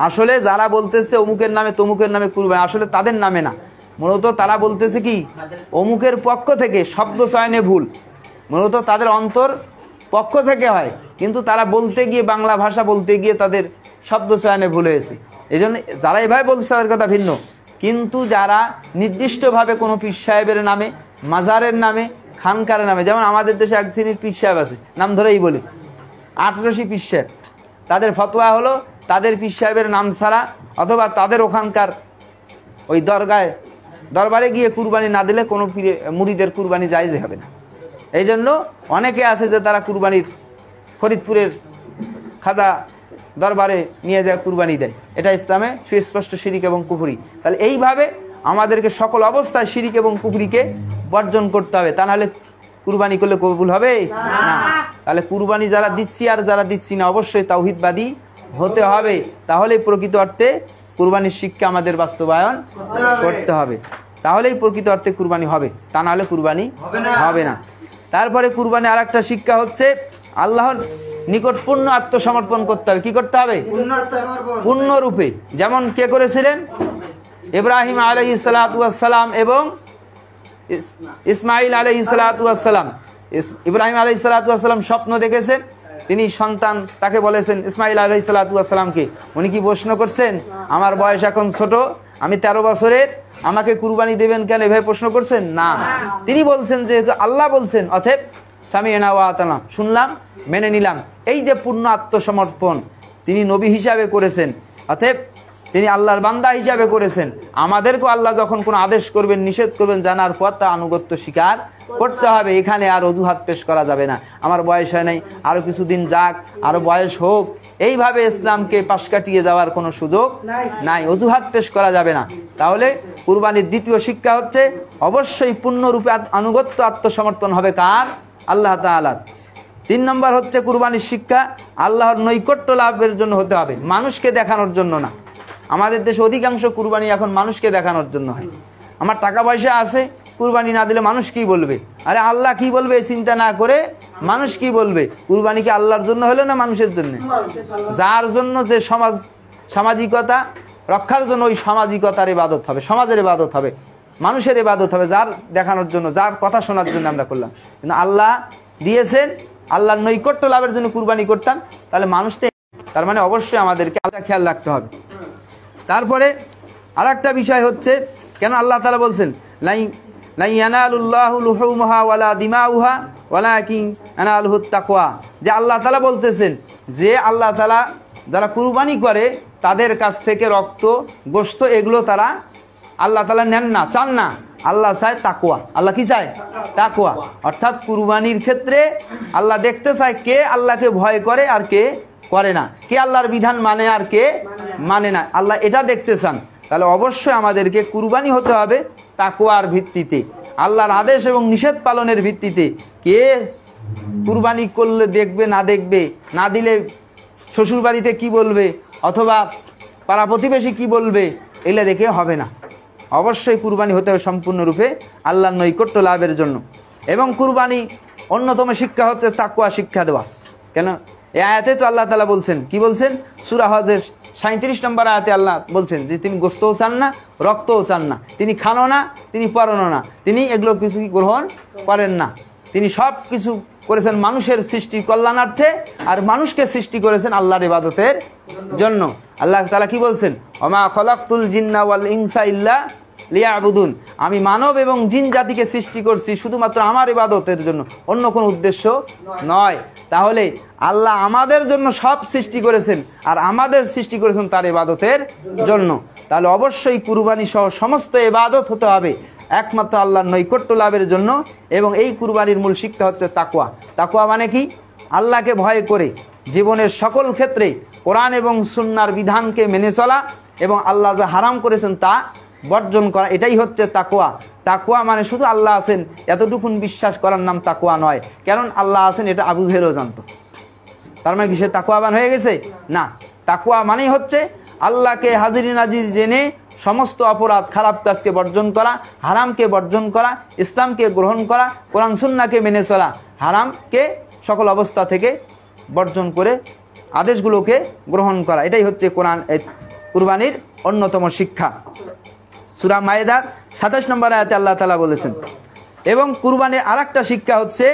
আসলে যারা বলতেছে অমুকের নামে তমুকের নামে কুরবানি, আসলে তাদের নামে না, মূলত তারা বলতেছে কি অমুকের পক্ষ থেকে, শব্দ চয়নে ভুল, মূলত তাদের অন্তর পক্ষ থেকে হয়, কিন্তু তারা বলতে গিয়ে, বাংলা ভাষা বলতে গিয়ে তাদের শব্দ চয়নে ভুল হয়েছে। এই জন্য যারা এভাবে বলছে তাদের কথা ভিন্ন, কিন্তু যারা নির্দিষ্টভাবে কোনো পীর সাহেবের নামে, মাজারের নামে, খানকার নামে, যেমন আমাদের দেশে এক শ্রেণীর পীর সাহেব আছে, নাম ধরেই বলি 18 পীর সাহেব, তাদের ফতোয়া হলো তাদের পীর সাহেবের নাম ছাড়া অথবা তাদের ওখানকার ওই দরবারে গিয়ে কুরবানি না দিলে কোনো মুরিদের কুরবানি জায়েজ হবে না। এই জন্য অনেকে আছে যে তারা কুরবানির ফরিদপুরের খাজা দরবারে নিয়ে যায় কুরবানি দেয়, এটা ইসলামে সুস্পষ্ট শিরিক এবং কুফরি। তাহলে এইভাবে আমাদেরকে সকল অবস্থায় শিরিক এবং কুফরিকে বর্জন করতে হবে, তা নাহলে কুরবানি করলে কবুল হবে না। তাহলে কুরবানি যারা দিচ্ছি আর যারা দিচ্ছি না, অবশ্যই তাওহীদবাদী হতে হবে, তাহলে প্রকৃত অর্থে কুরবানির শিক্ষা আমাদের বাস্তবায়ন করতে হবে, তাহলেই প্রকৃত অর্থে কুরবানি হবে, তা নাহলে কুরবানি হবে না। তারপরে কুরবানি আর একটা শিক্ষা হচ্ছে আল্লাহর নিকট পূর্ণ আত্মসমর্পণ করতে হবে। কি করতে হবে? পূর্ণরূপে। যেমন কে করেছিলেন? ইব্রাহিম আলাইহিস সালাতু ওয়াস সালাম এবং ইসমাইল আলাইহিস সালাতু ওয়াস সালাম। ইব্রাহিম আলাইহিস সালাতু ওয়াস সালাম স্বপ্ন দেখেছেন, তিনি সন্তান, তাকে বলেছেন ইসমাইল আলাইহিস সালাতু ওয়াস সালামকে, উনি কি প্রশ্ন করছেন আমার বয়স এখন ছোট, আমি 13 বছরের, আমাকে কুরবানি দেবেন কেন, এভাবে প্রশ্ন করছেন না। তিনি বলছেন যেহেতু আল্লাহ বলছেন, অতএব সামি'না ওয়া আতানা, শুনলাম মেনে নিলাম। এই যে পূর্ণ আত্মসমর্পণ তিনি নবী হিসাবে করেছেন, অতএব তিনি আল্লাহর বান্দা হিসাবে করেছেন। আমাদেরকেও আল্লাহ যখন কোনো আদেশ করবেন, নিষেধ করবেন, জানার পর তা আনুগত্য স্বীকার করতে হবে। এখানে আর অজুহাত পেশ করা যাবে না, আমার বয়স হয় নাই, আরো কিছুদিন যাক, আরো বয়স হোক, এইভাবে ইসলামকে পাশ কাটিয়ে যাওয়ার কোনো সুযোগ নাই, অজুহাত পেশ করা যাবে না। তাহলে কুরবানির দ্বিতীয় শিক্ষা হচ্ছে অবশ্যই পূর্ণরূপে আনুগত্য আত্মসমর্পণ হবে কার? আল্লাহ তাআলার। 3 নম্বর হচ্ছে কুরবানির শিক্ষা আল্লাহর নৈকট্য লাভের জন্য হতে হবে, মানুষকে দেখানোর জন্য না। আমাদের দেশে অধিকাংশ কুরবানি এখন মানুষকে দেখানোর জন্য হয়। আমার টাকা পয়সা আছে, কুরবানি না দিলে মানুষ কি বলবে, আরে আল্লাহ কি বলবে চিন্তা না করে মানুষ কি বলবে। কুরবানি কি আল্লাহর জন্য হলো না মানুষের জন্য? যার জন্য যে সামাজিকতা রক্ষার জন্য, ওই সামাজিকতার ইবাদত হবে, সমাজের ইবাদত হবে, মানুষের ইবাদত হবে, যার দেখানোর জন্য, যার কথা শোনার জন্য আমরা করলাম। কিন্তু আল্লাহ দিয়েছেন আল্লাহর নৈকট্য লাভের জন্য কুরবানি করতাম, তাহলে মানুষকে, তার মানে অবশ্যই আমাদেরকে আলাদা খেয়াল রাখতে হবে। তারপরে আর একটা বিষয় হচ্ছে, কেন আল্লাহ তাআলা বলছেন লা ইয়ানালুল্লাহু লুহুমুহা ওয়ালা দিমাউহা ওয়ালাকিন ইয়ানালুহুত তাকওয়া, যে আল্লাহ তাআলা বলতেছেন যে আল্লাহ তাআলা যারা কুরবানি করে তাদের কাছ থেকে রক্ত, গোশত এগুলো তারা আল্লাহ তাআলা নেন না, চান না, আল্লাহ চায় তাকওয়া। আল্লাহ কি চায়? তাকওয়া। অর্থাৎ কুরবানির ক্ষেত্রে আল্লাহ দেখতে চায় কে আল্লাহকে ভয় করে আর কে করে না, কে আল্লাহর বিধান মানে আর কে মানে না, আল্লাহ এটা দেখতে চান। তাহলে অবশ্যই আমাদেরকে কুরবানি হতে হবে তাকওয়ার ভিত্তিতে, আল্লাহর আদেশ এবং নিষেধ পালনের ভিত্তিতে। কে কুরবানি করলে দেখবে না দেখবে, না দিলে শ্বশুর বাড়িতে কি বলবে অথবা পাড়া প্রতিবেশী কি বলবে, এগুলো দেখে হবে না। অবশ্যই কুরবানি হতে হবে সম্পূর্ণরূপে আল্লাহর নৈকট্য লাভের জন্য। এবং কুরবানি অন্যতম শিক্ষা হচ্ছে তাকওয়া শিক্ষা দেওয়া। কেন এই আয়াতে তো আল্লাহ তাআলা বলছেন, কি বলছেন? সূরা হজের 37 নম্বর আয়াতে আল্লাহ বলছেন যে তিনি গোশতও চান না, রক্তও চান না, তিনি খানও না, তিনি পরনও না, তিনি এগুলো কিছু গ্রহণ করেন না। তিনি সব কিছু করেছেন মানুষের সৃষ্টি কল্যাণার্থে, আর মানুষকে সৃষ্টি করেছেন আল্লাহর ইবাদতের জন্য। আল্লাহ তাআলা কি বলছেন? ওমা খলাকতুল জিন্না ওয়াল ইনসা ইল্লা লিয়াবুদুন, আমি মানব এবং জিন জাতিকে সৃষ্টি করছি শুধুমাত্র আমার ইবাদতের জন্য, অন্য কোনো উদ্দেশ্য নয়। তাহলে আল্লাহ আমাদের জন্য সব সৃষ্টি করেছেন, আর আমাদের সৃষ্টি করেছেন তার ইবাদতের জন্য। তাহলে অবশ্যই কুরবানি সহ সমস্ত ইবাদত হতে হবে একমাত্র আল্লাহর নৈকট্য লাভের জন্য। এবং এই কুরবানির মূল শিক্ষা হচ্ছে তাকওয়া। তাকওয়া মানে কি? আল্লাহকে ভয় করে জীবনের সকল ক্ষেত্রে কোরআন এবং সুন্নাহর বিধানকে মেনে চলা, এবং আল্লাহ যা হারাম করেছেন তা বর্জন করা, এটাই হচ্ছে তাকওয়া। তাকওয়া মানে শুধু আল্লাহ আছেন এতটুকুন বিশ্বাস করার নাম তাকওয়া নয়, কারণ আল্লাহ আছেন এটা আবু জেহেলও জানতো। তার মানে কি সে তাকওয়াবান হয়ে গেছে? না, তাকওয়া মানেই হচ্ছে আল্লাহকে হাজির নাজির জেনে সমস্ত অপরাধ খারাপ কাজকে বর্জন করা, হারামকে বর্জন করা, ইসলামকে গ্রহণ করা, কোরআন সুন্নাহকে মেনে চলা, হারামকে সকল অবস্থা থেকে বর্জন করে আদেশগুলোকে গ্রহণ করা, এটাই হচ্ছে কুরবানির অন্যতম শিক্ষা। সূরা মায়েদার 27 নম্বর আয়াতে আল্লাহ তাআলা বলেছেন। এবং কুরবানির আরেকটা শিক্ষা হচ্ছে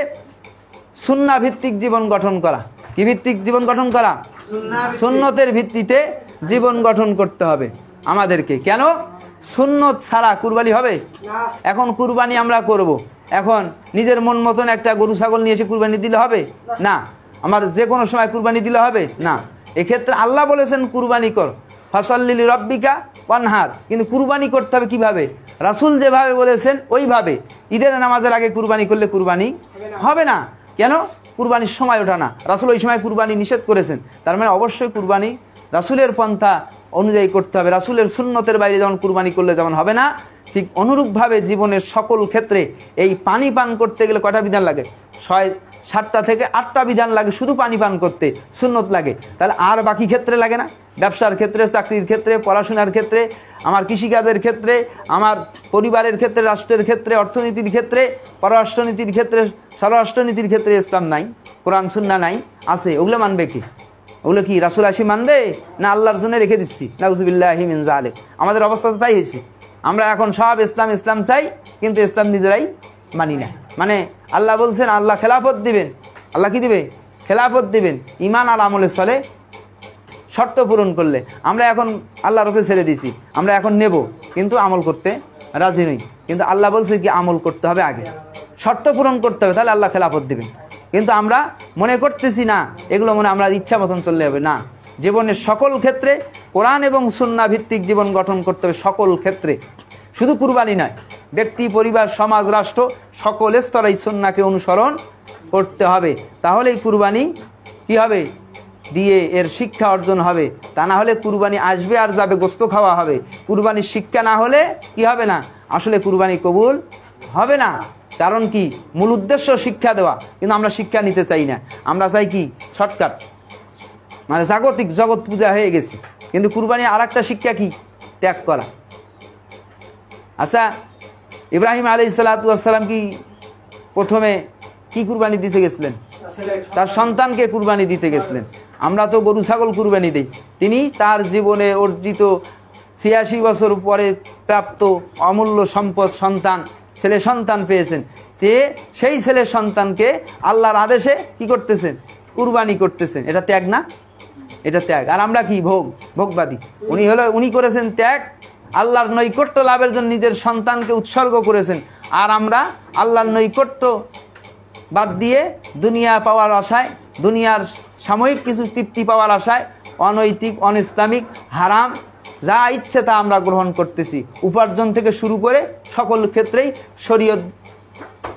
সুন্নাহ ভিত্তিক জীবন গঠন করা। কি ভিত্তিক জীবন গঠন করা? সুন্নতের ভিত্তিতে জীবন গঠন করতে হবে আমাদেরকে। কেন? সুন্নত ছাড়া কুরবানি হবে? এখন কুরবানি আমরা করব, এখন নিজের মন মতন একটা গরু ছাগল নিয়ে এসে কুরবানি দিলে হবে? না। আমার যে কোনো সময় কুরবানি দিলে হবে? না। এক্ষেত্রে আল্লাহ বলেছেন কুরবানি কর, ফাসাল্লি লিরাব্বিকা ওয়ানহার। কিন্তু কুরবানি করতে হবে কিভাবে? রাসূল যেভাবে বলেছেন ওইভাবে। ঈদের নামাজের আগে কুরবানি করলে কুরবানি হবে না। কেন? কুরবানির সময় ওঠা না, রাসূল ওই সময় কুরবানি নিষেধ করেছেন। তার মানে অবশ্যই কুরবানি রাসূলের পন্থা অনুযায়ী করতে হবে। রাসূলের সুন্নতের বাইরে যেমন কুরবানি করলে যেমন হবে না, ঠিক অনুরূপভাবে জীবনের সকল ক্ষেত্রে এই পানি পান করতে গেলে কয়টা বিধান লাগে? 7টা থেকে 8টা বিধান লাগে শুধু পানি পান করতে, সুন্নত লাগে। তাহলে আর বাকি ক্ষেত্রে লাগে না? ব্যবসার ক্ষেত্রে, চাকরির ক্ষেত্রে, পড়াশোনার ক্ষেত্রে, আমার কৃষিকাজের ক্ষেত্রে, আমার পরিবারের ক্ষেত্রে, রাষ্ট্রের ক্ষেত্রে, অর্থনীতির ক্ষেত্রে, পররাষ্ট্রনীতির ক্ষেত্রে, স্বরাষ্ট্রনীতির ক্ষেত্রে ইসলাম নাই, কোরআন সুন্নাহ নাই, আছে। ওগুলো মানবে কি? ওগুলো কি রাসূল আসি মানবে, না আল্লাহর জন্য রেখে দিচ্ছি? নাউযুবিল্লাহি মিন যালিক। আমাদের অবস্থা তো তাই হয়েছে। আমরা এখন সব ইসলাম ইসলাম চাই, কিন্তু ইসলাম নিজেরাই মানি না। মানে আল্লাহ বলছেন আল্লাহ খেলাফত দিবেন। আল্লাহ কি দিবে? খেলাফত দিবেন। ঈমান আর আমলে চলে শর্ত পূরণ করলে। আমরা এখন আল্লাহর উপরে ছেড়ে দিয়েছি, আমরা এখন নেব, কিন্তু আমল করতে রাজি নই। কিন্তু আল্লাহ বলছে কি আমল করতে হবে আগে, শর্ত পূরণ করতে হবে, তাহলে আল্লাহ খেলাফত দিবেন। কিন্তু আমরা মনে করতেছি না এগুলো মনে আমরা ইচ্ছা মতন চললে হবে না। জীবনের সকল ক্ষেত্রে কোরআন এবং সুন্নাহ ভিত্তিক জীবন গঠন করতে হবে, সকল ক্ষেত্রে। শুধু কুরবানি নয়, ব্যক্তি, পরিবার, সমাজ, রাষ্ট্র সকল স্তরেই সুন্নাহকে অনুসরণ করতে হবে। তাহলেই কুরবানি কি হবে? দিয়ে এর শিক্ষা অর্জন হবে। তা না হলে কুরবানি আসবে আর যাবে, গোস্ত খাওয়া হবে। কুরবানির শিক্ষা না হলে কি হবে না? আসলে কুরবানি কবুল হবে না। কারণ কি? মূল উদ্দেশ্য শিক্ষা দেওয়া, কিন্তু আমরা শিক্ষা নিতে চাই না। আমরা চাই কি? শর্টকাট, মানে জাগতিক জগৎ পূজা হয়ে গেছে। কিন্তু কুরবানি আর একটা শিক্ষা কি? ত্যাগ করা। আচ্ছা, ইব্রাহিম আলাইহিস সালাতু ওয়াস সালাম কি প্রথমে কি কুরবানি দিতে গেছিলেন? তার সন্তানকে কুরবানি দিতে গেছিলেন। আমরা তো গরু ছাগল কুরবানি দেই। তিনি তার জীবনে অর্জিত 86 বছর পরে প্রাপ্ত অমূল্য সম্পদ সন্তান, ছেলে সন্তান পেয়েছেন। সেই ছেলে সন্তানকে আল্লাহর আদেশে কি করতেছেন? কুরবানি করতেছেন। এটা ত্যাগ না? এটা ত্যাগ। আর আমরা কি? ভোগবাদী। উনি করেছেন ত্যাগ, আল্লাহর নৈকট্য লাভের জন্য নিজের সন্তানকে উৎসর্গ করেছেন। আর আমরা আল্লাহর নৈকট্য বাদ দিয়ে দুনিয়া পাওয়ার আশায়, দুনিয়ার সাময়িক কিছু তৃপ্তি পাওয়ার আশায় অনৈতিক, অনিসলামিক, হারাম যা ইচ্ছে তা আমরা গ্রহণ করতেছি। উপার্জন থেকে শুরু করে সকল ক্ষেত্রেই শরীয়ত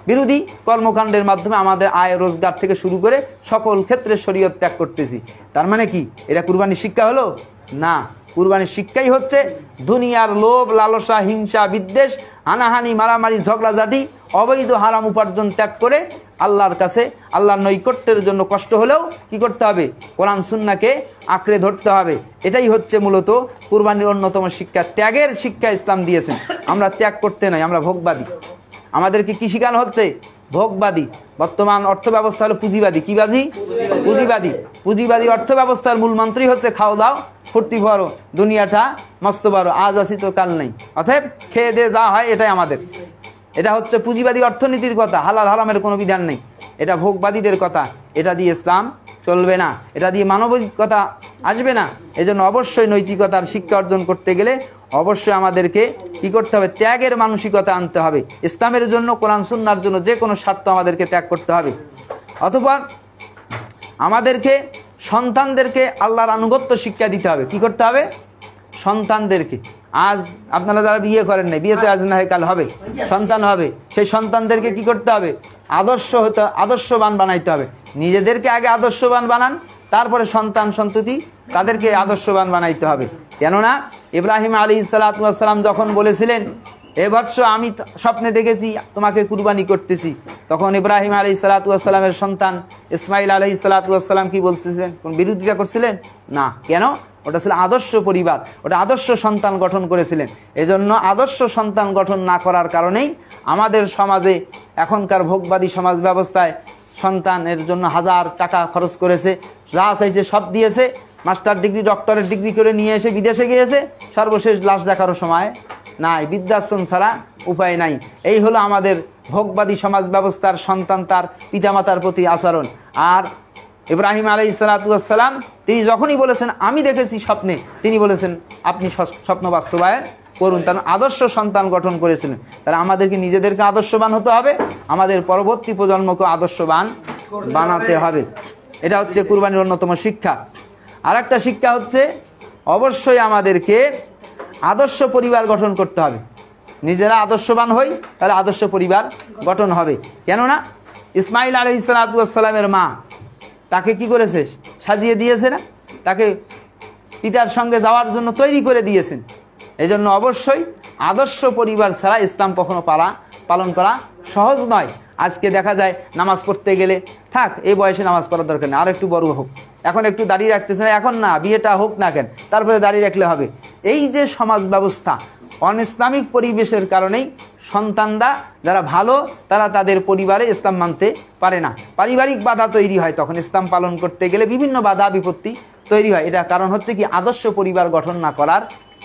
বিরোধী কর্মকাণ্ডের মাধ্যমে আমাদের আয় রোজগার থেকে শুরু করে সকল ক্ষেত্রে শরীয়ত ত্যাগ করতেছি। তার মানে কি? এটা কুরবানির শিক্ষা হলো না। কুরবানির শিক্ষাই হচ্ছে দুনিয়ার লোভ, লালসা, হিংসা, বিদ্বেষ, হানাহানি, মারামারি, ঝগড়াঝাটি, অবৈধ হারাম উপার্জন ত্যাগ করে আল্লাহর কাছে, আল্লাহর নৈকট্যের জন্য কষ্ট হলেও কি করতে হবে? কোরআন সুন্নাহকে আঁকড়ে ধরতে হবে। এটাই হচ্ছে মূলত কুরবানির অন্যতম শিক্ষা। ত্যাগের শিক্ষা ইসলাম দিয়েছেন। আমরা ত্যাগ করতে নয়, আমরা ভোগবাদী। আমাদেরকে কি শিখানো হচ্ছে? ভোগবাদী। বর্তমান অর্থ ব্যবস্থা হলো পুঁজিবাদী। কি বাদী? পুঁজিবাদী। পুঁজিবাদী অর্থ ব্যবস্থার মূল মন্ত্রই হচ্ছে খাও দাও, ফুর্তি করো, দুনিয়াটা মস্ত বড়, আজ আছি তো কাল নেই, অতএব খেয়ে দিয়ে যা হয় এটাই আমাদের। এটা হচ্ছে পুঁজিবাদী অর্থনীতির কথা। হালাল হারামের কোনো বিধান নেই। এটা ভোগবাদীদের কথা। এটা দিয়ে ইসলাম চলবে না, এটা দিয়ে মানবিকতা আসবে না। এজন্য অবশ্যই নৈতিকতার শিক্ষা অর্জন করতে গেলে অবশ্যই আমাদেরকে কি করতে হবে? ত্যাগের মানসিকতা আনতে হবে। ইসলামের জন্য, কোরআন সুন্নাহর জন্য যে কোনো স্বার্থ আমাদেরকে ত্যাগ করতে হবে। অথবা আমাদেরকে সন্তানদেরকে আল্লাহর আনুগত্য শিক্ষা দিতে হবে। কি করতে হবে? সন্তানদেরকে, আজ আপনারা যারা বিয়ে করেন নাই, বিয়ে তো আজ না হয় কাল হবে, সন্তান হবে, সেই সন্তানদেরকে কি করতে হবে? আদর্শবান বানাইতে হবে। নিজেদেরকে আগে আদর্শবান বানান, তারপরে সন্তান সন্ততি তাদেরকে আদর্শবান বানাইতে হবে। কেননা ইব্রাহিম আলাইহিস সালাতু ওয়াস সালাম যখন বলেছিলেন, এ বৎস আমি স্বপ্নে দেখেছি তোমাকে কুরবানি করতেছি, তখন ইব্রাহিম আলাইহিস সালাতু ওয়াস সালামের সন্তান ইসমাইল আলাইহিস সালাতু ওয়াস সালাম কি বলছিলেন? কোন বিরোধিতা করছিলেন না? কেন? ওটা ছিল আদর্শ পরিবার, ওটা আদর্শ সন্তান গঠন করেছিলেন। এজন্য আদর্শ সন্তান গঠন না করার কারণেই আমাদের সমাজে এখনকার ভোগবাদী সমাজ ব্যবস্থায় সন্তানের জন্য হাজার টাকা খরচ করেছে, যা চাইছে সব দিয়েছে, মাস্টার ডিগ্রি ডক্টরের ডিগ্রি করে নিয়ে এসে বিদেশে গিয়েছে, সর্বশেষ লাশ দেখারও সময় নাই, বৃদ্ধাশ্রম ছাড়া উপায় নাই। এই হলো আমাদের ভোগবাদী সমাজ ব্যবস্থার সন্তান তার পিতামাতার প্রতি আচরণ। আর ইব্রাহিম আলাইহিস সালাতু ওয়াস সালাম তিনি যখনই বলেছেন আমি দেখেছি স্বপ্নে, তিনি বলেছেন আপনি স্বপ্ন বাস্তবায়ন করুন। তার আদর্শ সন্তান গঠন করেছিলেন। তাহলে আমাদেরকে নিজেদেরকে আদর্শবান হতে হবে, আমাদের পরবর্তী প্রজন্মকে আদর্শবান বানাতে হবে। এটা হচ্ছে কুরবানির অন্যতম শিক্ষা। আর একটা শিক্ষা হচ্ছে অবশ্যই আমাদেরকে আদর্শ পরিবার গঠন করতে হবে। নিজেরা আদর্শবান হই, তাহলে আদর্শ পরিবার গঠন হবে। কেননা ইসমাইল আলাইহিস সালাতু ওয়াস সালামের মা তাকে কি করেছে? সাজিয়ে দিয়েছে না? তাকে পিতার সঙ্গে যাওয়ার জন্য তৈরি করে দিয়েছেন। এজন্য অবশ্যই আদর্শ পরিবার ছাড়া ইসলাম কখনো পালন করা সহজ নয়। আজকে দেখা যায় নামাজ পড়তে গেলে থাক এই বয়সে নামাজ পড়ার দরকার নেই, আর একটু বড় হোক, এখন একটু দাঁড়িয়ে রাখতেছে না, এখন না, বিয়েটা হোক না কেন, তারপরে দাঁড়িয়ে রাখলে হবে। এই যে সমাজ ব্যবস্থা, অনইসলামিক পরিবেশের কারণেই সন্তানরা যারা ভালো তারা তাদের পরিবারে ইসলাম মানতে পারে না, পারিবারিক বাধা তৈরি হয়। তখন ইসলাম পালন করতে গেলে বিভিন্ন বাধা বিপত্তি তৈরি হয়। এটা কারণ হচ্ছে কি? আদর্শ পরিবার গঠন না করার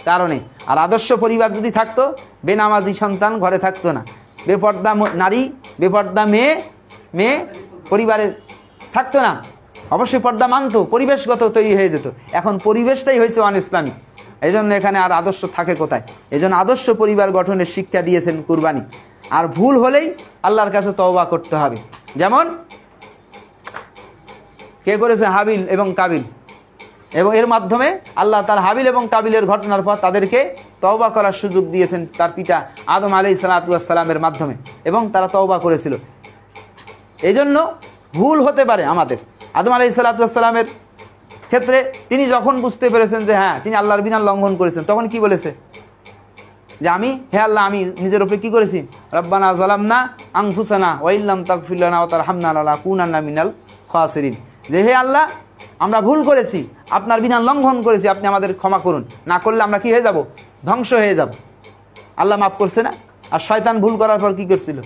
কারণে। আর আদর্শ পরিবার যদি থাকতো, বেনামাজি সন্তান ঘরে থাকতো না, বেপর্দা নারী, বেপর্দা মেয়ে পরিবারে থাকতো না, অবশ্যই পর্দা মানতো, পরিবেশগত তৈরি হয়ে যেত। এখন পরিবেশটাই হয়েছে অনইসলামিক, এই জন্য এখানে আর আদর্শ থাকে কোথায়? এই জন্য আদর্শ পরিবার গঠনের শিক্ষা দিয়েছেন কুরবানি। আর ভুল হলেই আল্লাহর কাছে তওবা করতে হবে। যেমন কে করেছে? হাবিল এবং কাবিল। এবং এর মাধ্যমে আল্লাহ তার হাবিল এবং কাবিলের ঘটনার পর তাদেরকে তওবা করার সুযোগ দিয়েছেন তার পিতা আদম আলাইহিস সালাতু ওয়াস সালামের মাধ্যমে, এবং তারা তওবা করেছিল। এই জন্য ভুল হতে পারে আমাদের। আদম আলাইহিস সালাতু ওয়াস সালামের ক্ষেত্রে তিনি যখন বুঝতে পেরেছেন যে হ্যাঁ তিনি আল্লাহর বিধান লঙ্ঘন করেছেন, তখন কি বলেছে? যে হে আল্লাহ, আমি নিজের উপরে কি করেছি? রব্বানা যালামনা আনফুসানা ওয়া ইল্লাম তাগফির লানা ওয়া তারহামনা লানাকুনান্না মিনাল খাসিরিন। যে হে আল্লাহ, আমরা ভুল করেছি, আপনার বিধান লঙ্ঘন করেছি, আপনি আমাদের ক্ষমা করুন, না করলে আমরা কি হয়ে যাব? ধ্বংস হয়ে যাব। আল্লাহ মাফ করছে না? আর শয়তান ভুল করার পর কি করছিল?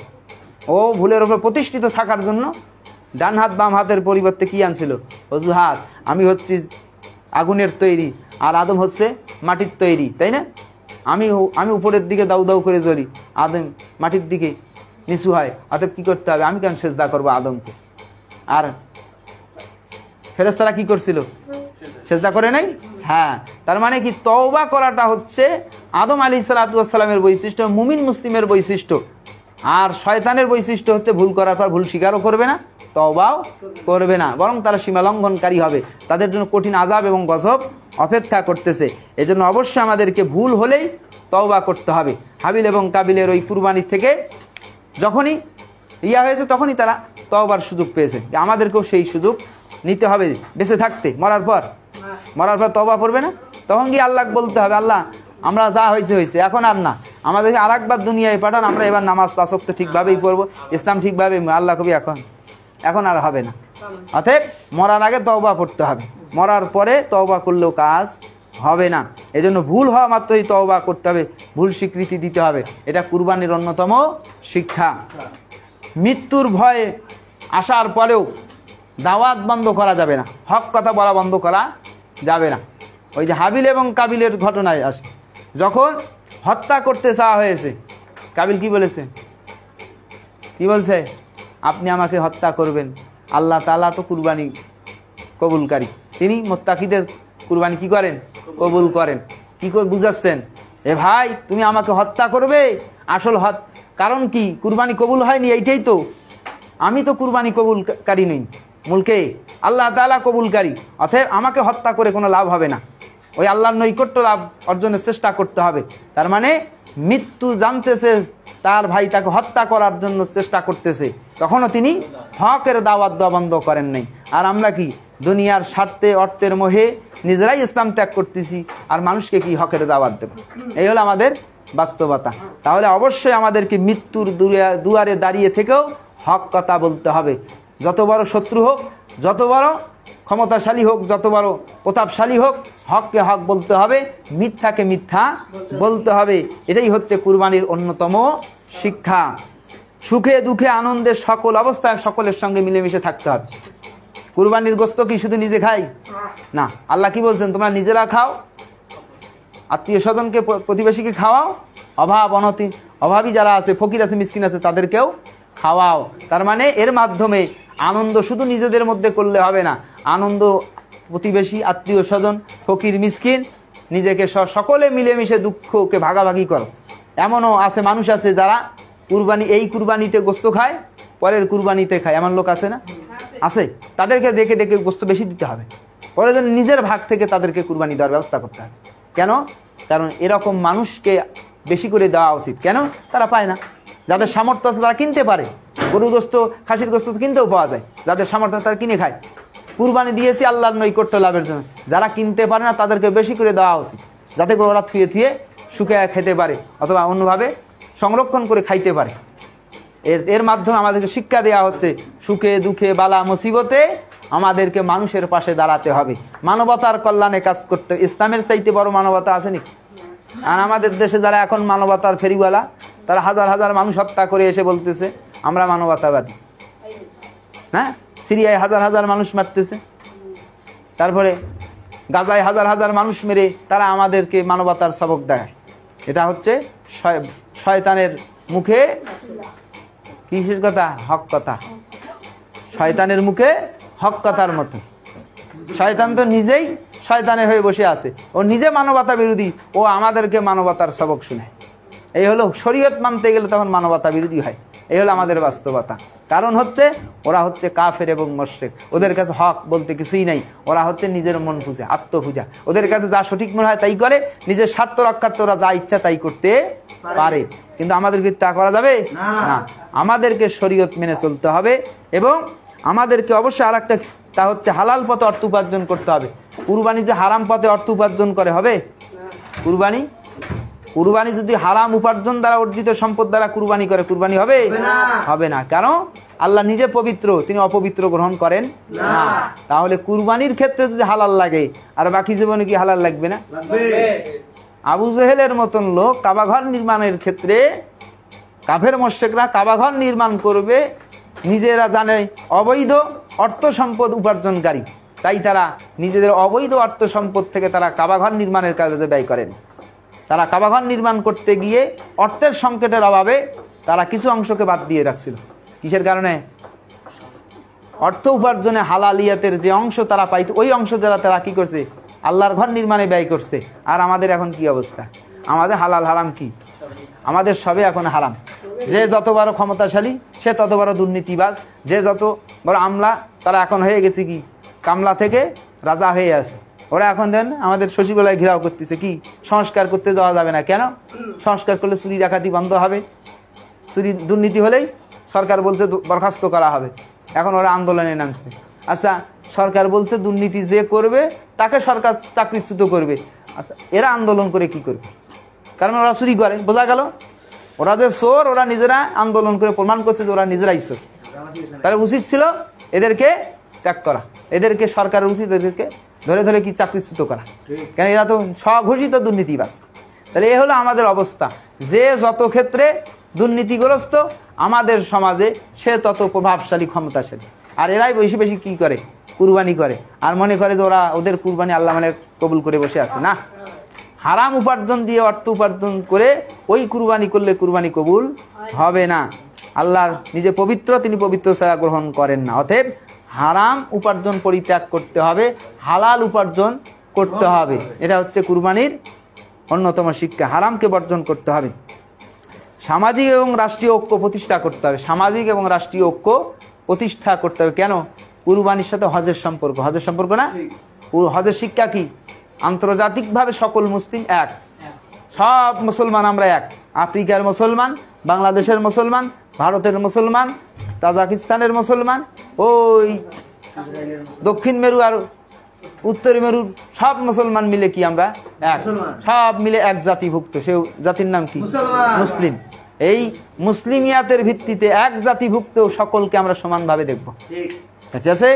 ও ভুলের উপর প্রতিষ্ঠিত থাকার জন্য ডান হাত বাম হাতের পরিবর্তে কি আনছিল? অজুহাত। আমি হচ্ছি আগুনের তৈরি আর আদম হচ্ছে মাটির তৈরি, তাই না? আমি উপরের দিকে দাউ দাউ করে জ্বলি, আদম মাটির দিকে নিচু হয়, অতএব কি করতে হবে? আমি কেন সেজদা করবো আদমকে? আর ফেরেশতারা কি করছিল? সেজদা করে নাই? হ্যাঁ, তার মানে কি? তওবা করাটা হচ্ছে আদম আলাইহিস সালাতু ওয়াস সালামের বৈশিষ্ট্য, মুমিন মুসলিমের বৈশিষ্ট্য। আর শয়তানের বৈশিষ্ট্য হচ্ছে ভুল করার পর ভুল স্বীকারও করবে না, তওবাও করবে না, বরং তারা সীমা লঙ্ঘনকারী হবে। তাদের জন্য কঠিন আযাব এবং গজব অপেক্ষা করতেছে। এজন্য অবশ্যই আমাদেরকে ভুল হলেই তওবা করতে হবে। হাবিল এবং কাবিলের ওই কুরবানি থেকে যখনই হয়েছে, তখনই তারা তওবার সুযোগ পেয়েছে। আমাদেরকেও সেই সুযোগ নিতে হবে বেঁচে থাকতে। মরার পর তওবা করবে না, তখন গিয়ে আল্লাহ বলতে হবে, আল্লাহ আমরা যা হয়েছে হয়েছে, এখন আর না, আমাদেরকে আর একবার দুনিয়ায় পাঠান, আমরা এবার নামাজ 5 ওয়াক্ত ঠিকভাবেই পড়বো, ইসলাম ঠিকভাবে। আল্লাহ কবি এখন আর হবে না। অতএব মরার আগে তওবা করতে হবে, মরার পরে তওবা করলেও কাজ হবে না। এজন্য ভুল হওয়া মাত্রই তওবা করতে হবে, ভুল স্বীকৃতি দিতে হবে। এটা কুরবানির অন্যতম শিক্ষা। মৃত্যুর ভয়ে আসার পরেও দাওয়াত বন্ধ করা যাবে না, হক কথা বলা বন্ধ করা যাবে না। ওই যে হাবিল এবং কাবিলের ঘটনায় আসে, যখন হত্যা করতে চাওয়া হয়েছে, কাবিল কি বলেছে? কি বলছে? আপনি আমাকে হত্যা করবেন, আল্লাহ তাআলা তো কুরবানি কবুলকারী, তিনি মুত্তাকিদের কুরবানি কি করেন? কবুল করেন। কি করে বুঝাচ্ছেন? এ ভাই, তুমি আমাকে হত্যা করবে, আসল কারণ কি? কুরবানি কবুল হয়নি, এইটাই তো। আমি তো কুরবানি কবুলকারী নই, মুলকে আল্লাহ তাআলা কবুলকারী, অতএব আমাকে হত্যা করে কোনো লাভ হবে না, ওই আল্লাহর নৈকট্য লাভ অর্জনের চেষ্টা করতে হবে। তার মানে মৃত্যু জানতেছে, তার ভাই তাকে হত্যা করার জন্য চেষ্টা করতেছে, তখনও তিনি হকের দাওয়াত দেওয়া বন্ধ করেন নাই। আর আমরা কি দুনিয়ার স্বার্থে, অর্থের মোহে নিজেরাই ইসলাম ত্যাগ করতেছি, আর মানুষকে কি হকের দাওয়াত দেব? এই হলো আমাদের বাস্তবতা। তাহলে অবশ্যই আমাদেরকে মৃত্যুর দুয়ারে দাঁড়িয়ে থেকেও হক কথা বলতে হবে। যত বড় শত্রু হোক, যত বড় ক্ষমতাশালী হোক, যত বড় প্রতাপশালী হোক, হককে হক বলতে হবে, মিথ্যাকে মিথ্যা বলতে হবে। এটাই হচ্ছে কুরবানির অন্যতম শিক্ষা। সুখে দুঃখে আনন্দে সকল অবস্থায় সকলের সঙ্গে মিলেমিশে থাকতে হবে। কুরবানির গোশত কি শুধু নিজে খাই? না, আল্লাহ কি বলছেন? তোমরা নিজেরা খাও, আত্মীয় স্বজনকে প্রতিবেশীকে খাওয়াও, অভাবী যারা আছে, ফকির আছে, মিসকিন আছে, তাদেরকেও খাওয়াও। তার মানে এর মাধ্যমে আনন্দ শুধু নিজেদের মধ্যে করলে হবে না, আনন্দ প্রতিবেশী, আত্মীয় স্বজন, ফকির, মিসকিন, নিজেকে সকলে মিলেমিশে দুঃখকে ভাগাভাগি করো। এমনও আছে, মানুষ আছে যারা এই কুরবানিতে গোশত খায়, পরের কুরবানিতে খায়, এমন লোক আছে না? আছে। তাদেরকে দেখে ডেকে গোশত বেশি দিতে হবে, পরে যেন নিজের ভাগ থেকে তাদেরকে কুরবানি দেওয়ার ব্যবস্থা করতে হবে। কেন? কারণ এরকম মানুষকে বেশি করে দেওয়া উচিত। কেন? তারা পায় না। যাদের সামর্থ্য আছে তারা কিনতে পারে, গরুর গোশত, খাসির গোশত কিনতেও পাওয়া যায়। যাদের সামর্থ্য তারা কিনে খায়। কুরবানি দিয়েছি আল্লাহর নৈকট্য লাভের জন্য। যারা কিনতে পারে না তাদেরকে বেশি করে দেওয়া উচিত, যাতে করে ওরা থুয়ে থুয়ে শুকে খেতে পারে, অথবা অন্যভাবে সংরক্ষণ করে খাইতে পারে। এর মাধ্যমে আমাদেরকে শিক্ষা দেওয়া হচ্ছে, সুখে দুঃখে বালা মুসিবতে আমাদেরকে মানুষের পাশে দাঁড়াতে হবে, মানবতার কল্যাণে কাজ করতে। ইসলামের চাইতে বড় মানবতা আছে নাকি? আর আমাদের দেশে যারা এখন মানবতার ফেরিওয়ালা, তারা হাজার হাজার মানুষ হত্যা করে এসে বলতেছে আমরা মানবতাবাদী। হ্যাঁ, সিরিয়ায় হাজার হাজার মানুষ মারতেছে, তারপরে গাজায় হাজার হাজার মানুষ মেরে তারা আমাদেরকে মানবতার সবক দেয়। এটা হচ্ছে শয়তানের মুখে কিসের কথা? হক কথা। শয়তানের মুখে হক কথার মতো। শয়তান তো নিজেই শয়তানের হয়ে বসে আছে, ও নিজে মানবতা বিরোধী, ও আমাদেরকে মানবতার সবক শুনে। এই হলো শরীয়ত মানতে গেলে তখন মানবতা বিরোধী হয়। এই হলো আমাদের বাস্তবতা। কারণ হচ্ছে ওরা হচ্ছে কাফের এবং মুশরিক, ওদের কাছে হক বলতে কিছুই নাই। ওরা হচ্ছে নিজের মন পূজা, আত্মপূজা। ওদের কাছে যা সঠিক মনে হয় তাই করে, নিজের স্বার্থ রক্ষার্থে ওরা যা ইচ্ছা তাই করতে পারে। কিন্তু আমাদেরকে তা করা যাবে না। আমাদেরকে শরীয়ত মেনে চলতে হবে, এবং আমাদেরকে অবশ্যই আর একটা, তা হচ্ছে হালাল পথে অর্থ উপার্জন করতে হবে। কুরবানি যে হারাম পথে অর্থ উপার্জন করে হবে? কুরবানি যদি হারাম উপার্জন দ্বারা অর্জিত সম্পদ দ্বারা কুরবানি করে, কুরবানি হবে? হবে না। কারণ আল্লাহ নিজে পবিত্র, তিনি অপবিত্র গ্রহণ করেন না। তাহলে কুরবানির ক্ষেত্রে যদি হালাল লাগে, আর বাকি জীবনে কি হালাল লাগবে না? আবু জেহেলের মতন লোক কাবাঘর নির্মাণের ক্ষেত্রে, কাফের মুশরিকরা কাবাঘর নির্মাণ করবে, নিজেরা জানে অবৈধ অর্থ সম্পদ উপার্জনকারী, তাই তারা নিজেদের অবৈধ অর্থ সম্পদ থেকে তারা কাবাঘর নির্মাণের কাজে ব্যয় করেন। তারা কাবাঘর নির্মাণ করতে গিয়ে অর্থের সংকটের অভাবে তারা কিছু অংশকে বাদ দিয়ে রাখছিল। কিসের কারণে? অর্থ উপার্জনে হালালিয়াতের যে অংশ তারা পাইত, ওই অংশ দ্বারা তারা কি করছে? আল্লাহর ঘর নির্মাণে ব্যয় করছে। আর আমাদের এখন কি অবস্থা? আমাদের হালাল হারাম কি? আমাদের সবে এখন হারাম। যে যত বড় ক্ষমতাশালী সে তত বড় দুর্নীতিবাজ, যে যত বড় আমলা, তারা এখন হয়ে গেছে কি কামলা থেকে রাজা হয়ে আছে। ওরা এখন দেন আমাদের সচিবালয় ঘেরাও করতেছে, কি সংস্কার করতে দেওয়া যাবে না। কেন? সংস্কার করলে চুরি ডাকাতি বন্ধ হবে, চুরি দুর্নীতি হলেই সরকার বলছে বরখাস্ত করা হবে। এখন ওরা আন্দোলনে নামছে। আচ্ছা, সরকার বলছে দুর্নীতি যে করবে তাকে সরকার চাকরিচ্যুত করবে। আচ্ছা, এরা আন্দোলন করে কি করবে? কারণ ওরা চুরি করে, বোঝা গেল। ওরা যে চোর, ওরা নিজেরা আন্দোলন করে প্রমাণ করছে যে ওরা নিজেরাই চোর। তাহলে উচিত ছিল এদেরকে ত্যাগ করা, এদেরকে সরকারের উচিত এদেরকে ধরে ধরে কি চাকরিচ্যুত করা, কেন এরা তো স্বঘোষিত দুর্নীতিবাজ। তাহলে এ হলো আমাদের অবস্থা। যে যত ক্ষেত্রে দুর্নীতিগ্রস্ত আমাদের সমাজে, সে তত প্রভাবশালী ক্ষমতাশালী। আর এরাই বেশি বেশি কি করে? কুরবানি করে, আর মনে করে যে ওরা ওদের কুরবানি আল্লাহ মানে কবুল করে বসে আছে। না, হারাম উপার্জন দিয়ে অর্থ উপার্জন করে ওই কুরবানি করলে কুরবানি কবুল হবে না। আল্লাহ নিজে পবিত্র, তিনি পবিত্র ছাড়া গ্রহণ করেন না। অতএব হারাম উপার্জন পরিত্যাগ করতে হবে, হালাল উপার্জন করতে হবে। এটা হচ্ছে কুরবানির অন্যতম শিক্ষা। হারামকে বর্জন করতে হবে। সামাজিক এবং রাষ্ট্রীয় ঐক্য প্রতিষ্ঠা করতে হবে। সামাজিক এবং রাষ্ট্রীয় ঐক্য প্রতিষ্ঠা করতে হবে। কেন? কুরবানির সাথে হজের সম্পর্ক। হজের সম্পর্ক না? হজের শিক্ষা কি? আন্তর্জাতিকভাবে সকল মুসলিম এক, সব মুসলমান আমরা এক। আফ্রিকার মুসলমান, বাংলাদেশের মুসলমান, ভারতের মুসলমান, তাজিকিস্তানের মুসলমান, ওই দক্ষিণ মেরু আর উত্তর মেরুর সব মুসলমান মিলে কি আমরা এক, সব মিলে এক জাতিভুক্ত, সে জাতির নাম কি? মুসলিম। এই মুসলিমিয়াতের ভিত্তিতে এক জাতিভুক্ত সকলকে আমরা সমানভাবে দেখব, ঠিক আছে?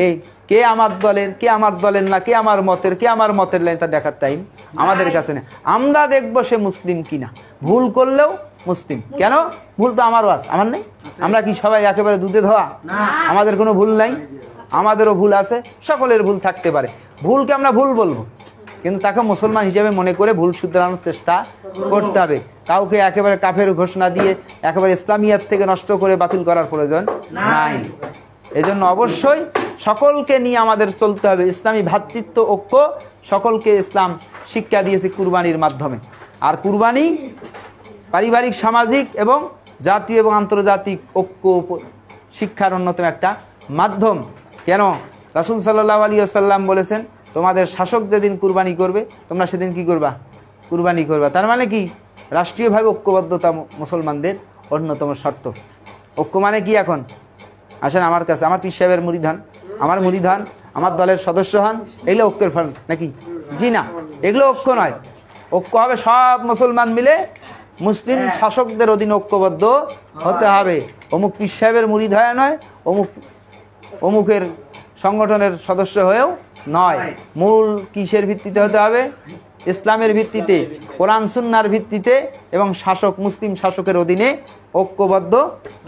এই কে আমার দলের, কে আমার দলের না, কে আমার মতের, কে আমার মতের লাইন, তা দেখার টাইম আমাদের কাছে নেই। আমরা দেখব সে মুসলিম কিনা, ভুল করলেও মুসলিম। কেন? ভুল তো আমারও আছে, আমার নেই? আমরা কি সবাই একেবারে দুধে ধোয়া? আমাদের কোনো ভুল নাই? আমাদেরও ভুল আছে, সকলের ভুল থাকতে পারে। ভুলকে আমরা ভুল বলবো, কিন্তু তাকে মুসলমান হিসেবে মনে করে ভুল শুধরানোর চেষ্টা করতে হবে। কাউকে একেবারে কাফের ঘোষণা দিয়ে একেবারে ইসলামিয়াত থেকে নষ্ট করে বাতিল করার প্রয়োজন নাই। এজন্য অবশ্যই সকলকে নিয়ে আমাদের চলতে হবে। ইসলামী ভ্রাতৃত্ব, ঐক্য, সকলকে ইসলাম শিক্ষা দিয়েছে কুরবানির মাধ্যমে। আর কুরবানি পারিবারিক, সামাজিক এবং জাতীয় এবং আন্তর্জাতিক ঐক্য শিক্ষার অন্যতম একটা মাধ্যম। কেন? রাসূল সাল্লাল্লাহু আলাইহি ওয়াসাল্লাম বলেছেন, তোমাদের শাসক যেদিন কুরবানি করবে তোমরা সেদিন কি করবা? কুরবানি করবা। তার মানে কি? রাষ্ট্রীয়ভাবে ঐক্যবদ্ধতা মুসলমানদের অন্যতম শর্ত। ঐক্য মানে কি? এখন আসেন আমার কাছে, আমার পীর সাহেবের মুরিদ হন, আমার মুরিদ হন, আমার দলের সদস্য হন, এগুলো ঐক্যের ফল নাকি? জি না, এগুলো ঐক্য নয়। ঐক্য হবে সব মুসলমান মিলে মুসলিম শাসকদের অধীনে ঐক্যবদ্ধ হতে হবে। অমুক পীর সাহেবের মুরিদ হয়ে নয়, অমুকের সংগঠনের সদস্য হয়েও নয়। মূল কিসের ভিত্তিতে হতে হবে? ইসলামের ভিত্তিতে, কোরআন সুন্নাহর ভিত্তিতে এবং শাসক, মুসলিম শাসকের অধীনে ঐক্যবদ্ধ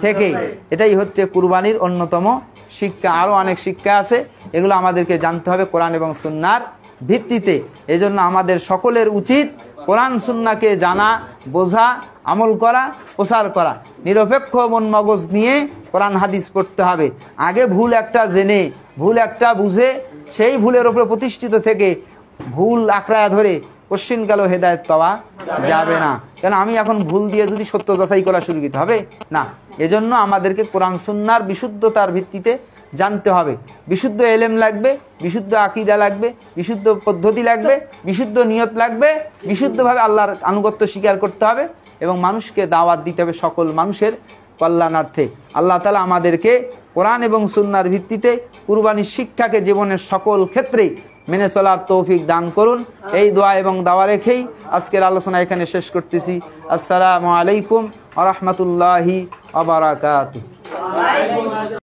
থেকে। এটাই হচ্ছে কুরবানির অন্যতম শিক্ষা। আরও অনেক শিক্ষা আছে, এগুলো আমাদেরকে জানতে হবে কোরআন এবং সুন্নাহর ভিত্তিতে। এজন্য আমাদের সকলের উচিত কোরআন সুন্নাহকে জানা, বোঝা, আমল করা, প্রচার করা। নিরপেক্ষ মন মগজ নিয়ে কোরআন হাদিস পড়তে হবে। আগে ভুল একটা জেনে, ভুল একটা বুঝে, সেই ভুলের উপরে প্রতিষ্ঠিত থেকে ভুল আঁকড়ায় ধরে কোশ্চিনকালেও হেদায়েত পাওয়া যাবে না। কেন? আমি এখন ভুল দিয়ে যদি সত্য যাচাই করা শুরু করতে হবে না। এজন্য আমাদেরকে কোরআন সুন্নাহর বিশুদ্ধতার ভিত্তিতে জানতে হবে। বিশুদ্ধ এলেম লাগবে, বিশুদ্ধ আকীদা লাগবে, বিশুদ্ধ পদ্ধতি লাগবে, বিশুদ্ধ নিয়ত লাগবে, বিশুদ্ধভাবে আল্লাহর আনুগত্য স্বীকার করতে হবে এবং মানুষকে দাওয়াত দিতে হবে সকল মানুষের কল্যাণার্থে। আল্লাহ তাআলা আমাদেরকে কোরআন এবং সুন্নাহর ভিত্তিতে কুরবানির শিক্ষাকে জীবনের সকল ক্ষেত্রেই মেনে চলার তৌফিক দান করুন। এই দোয়া এবং দাওয়া রেখেই আজকের আলোচনা এখানে শেষ করতেছি। আসসালামু আলাইকুম ওয়া রাহমাতুল্লাহি ওয়া বারাকাতুহু।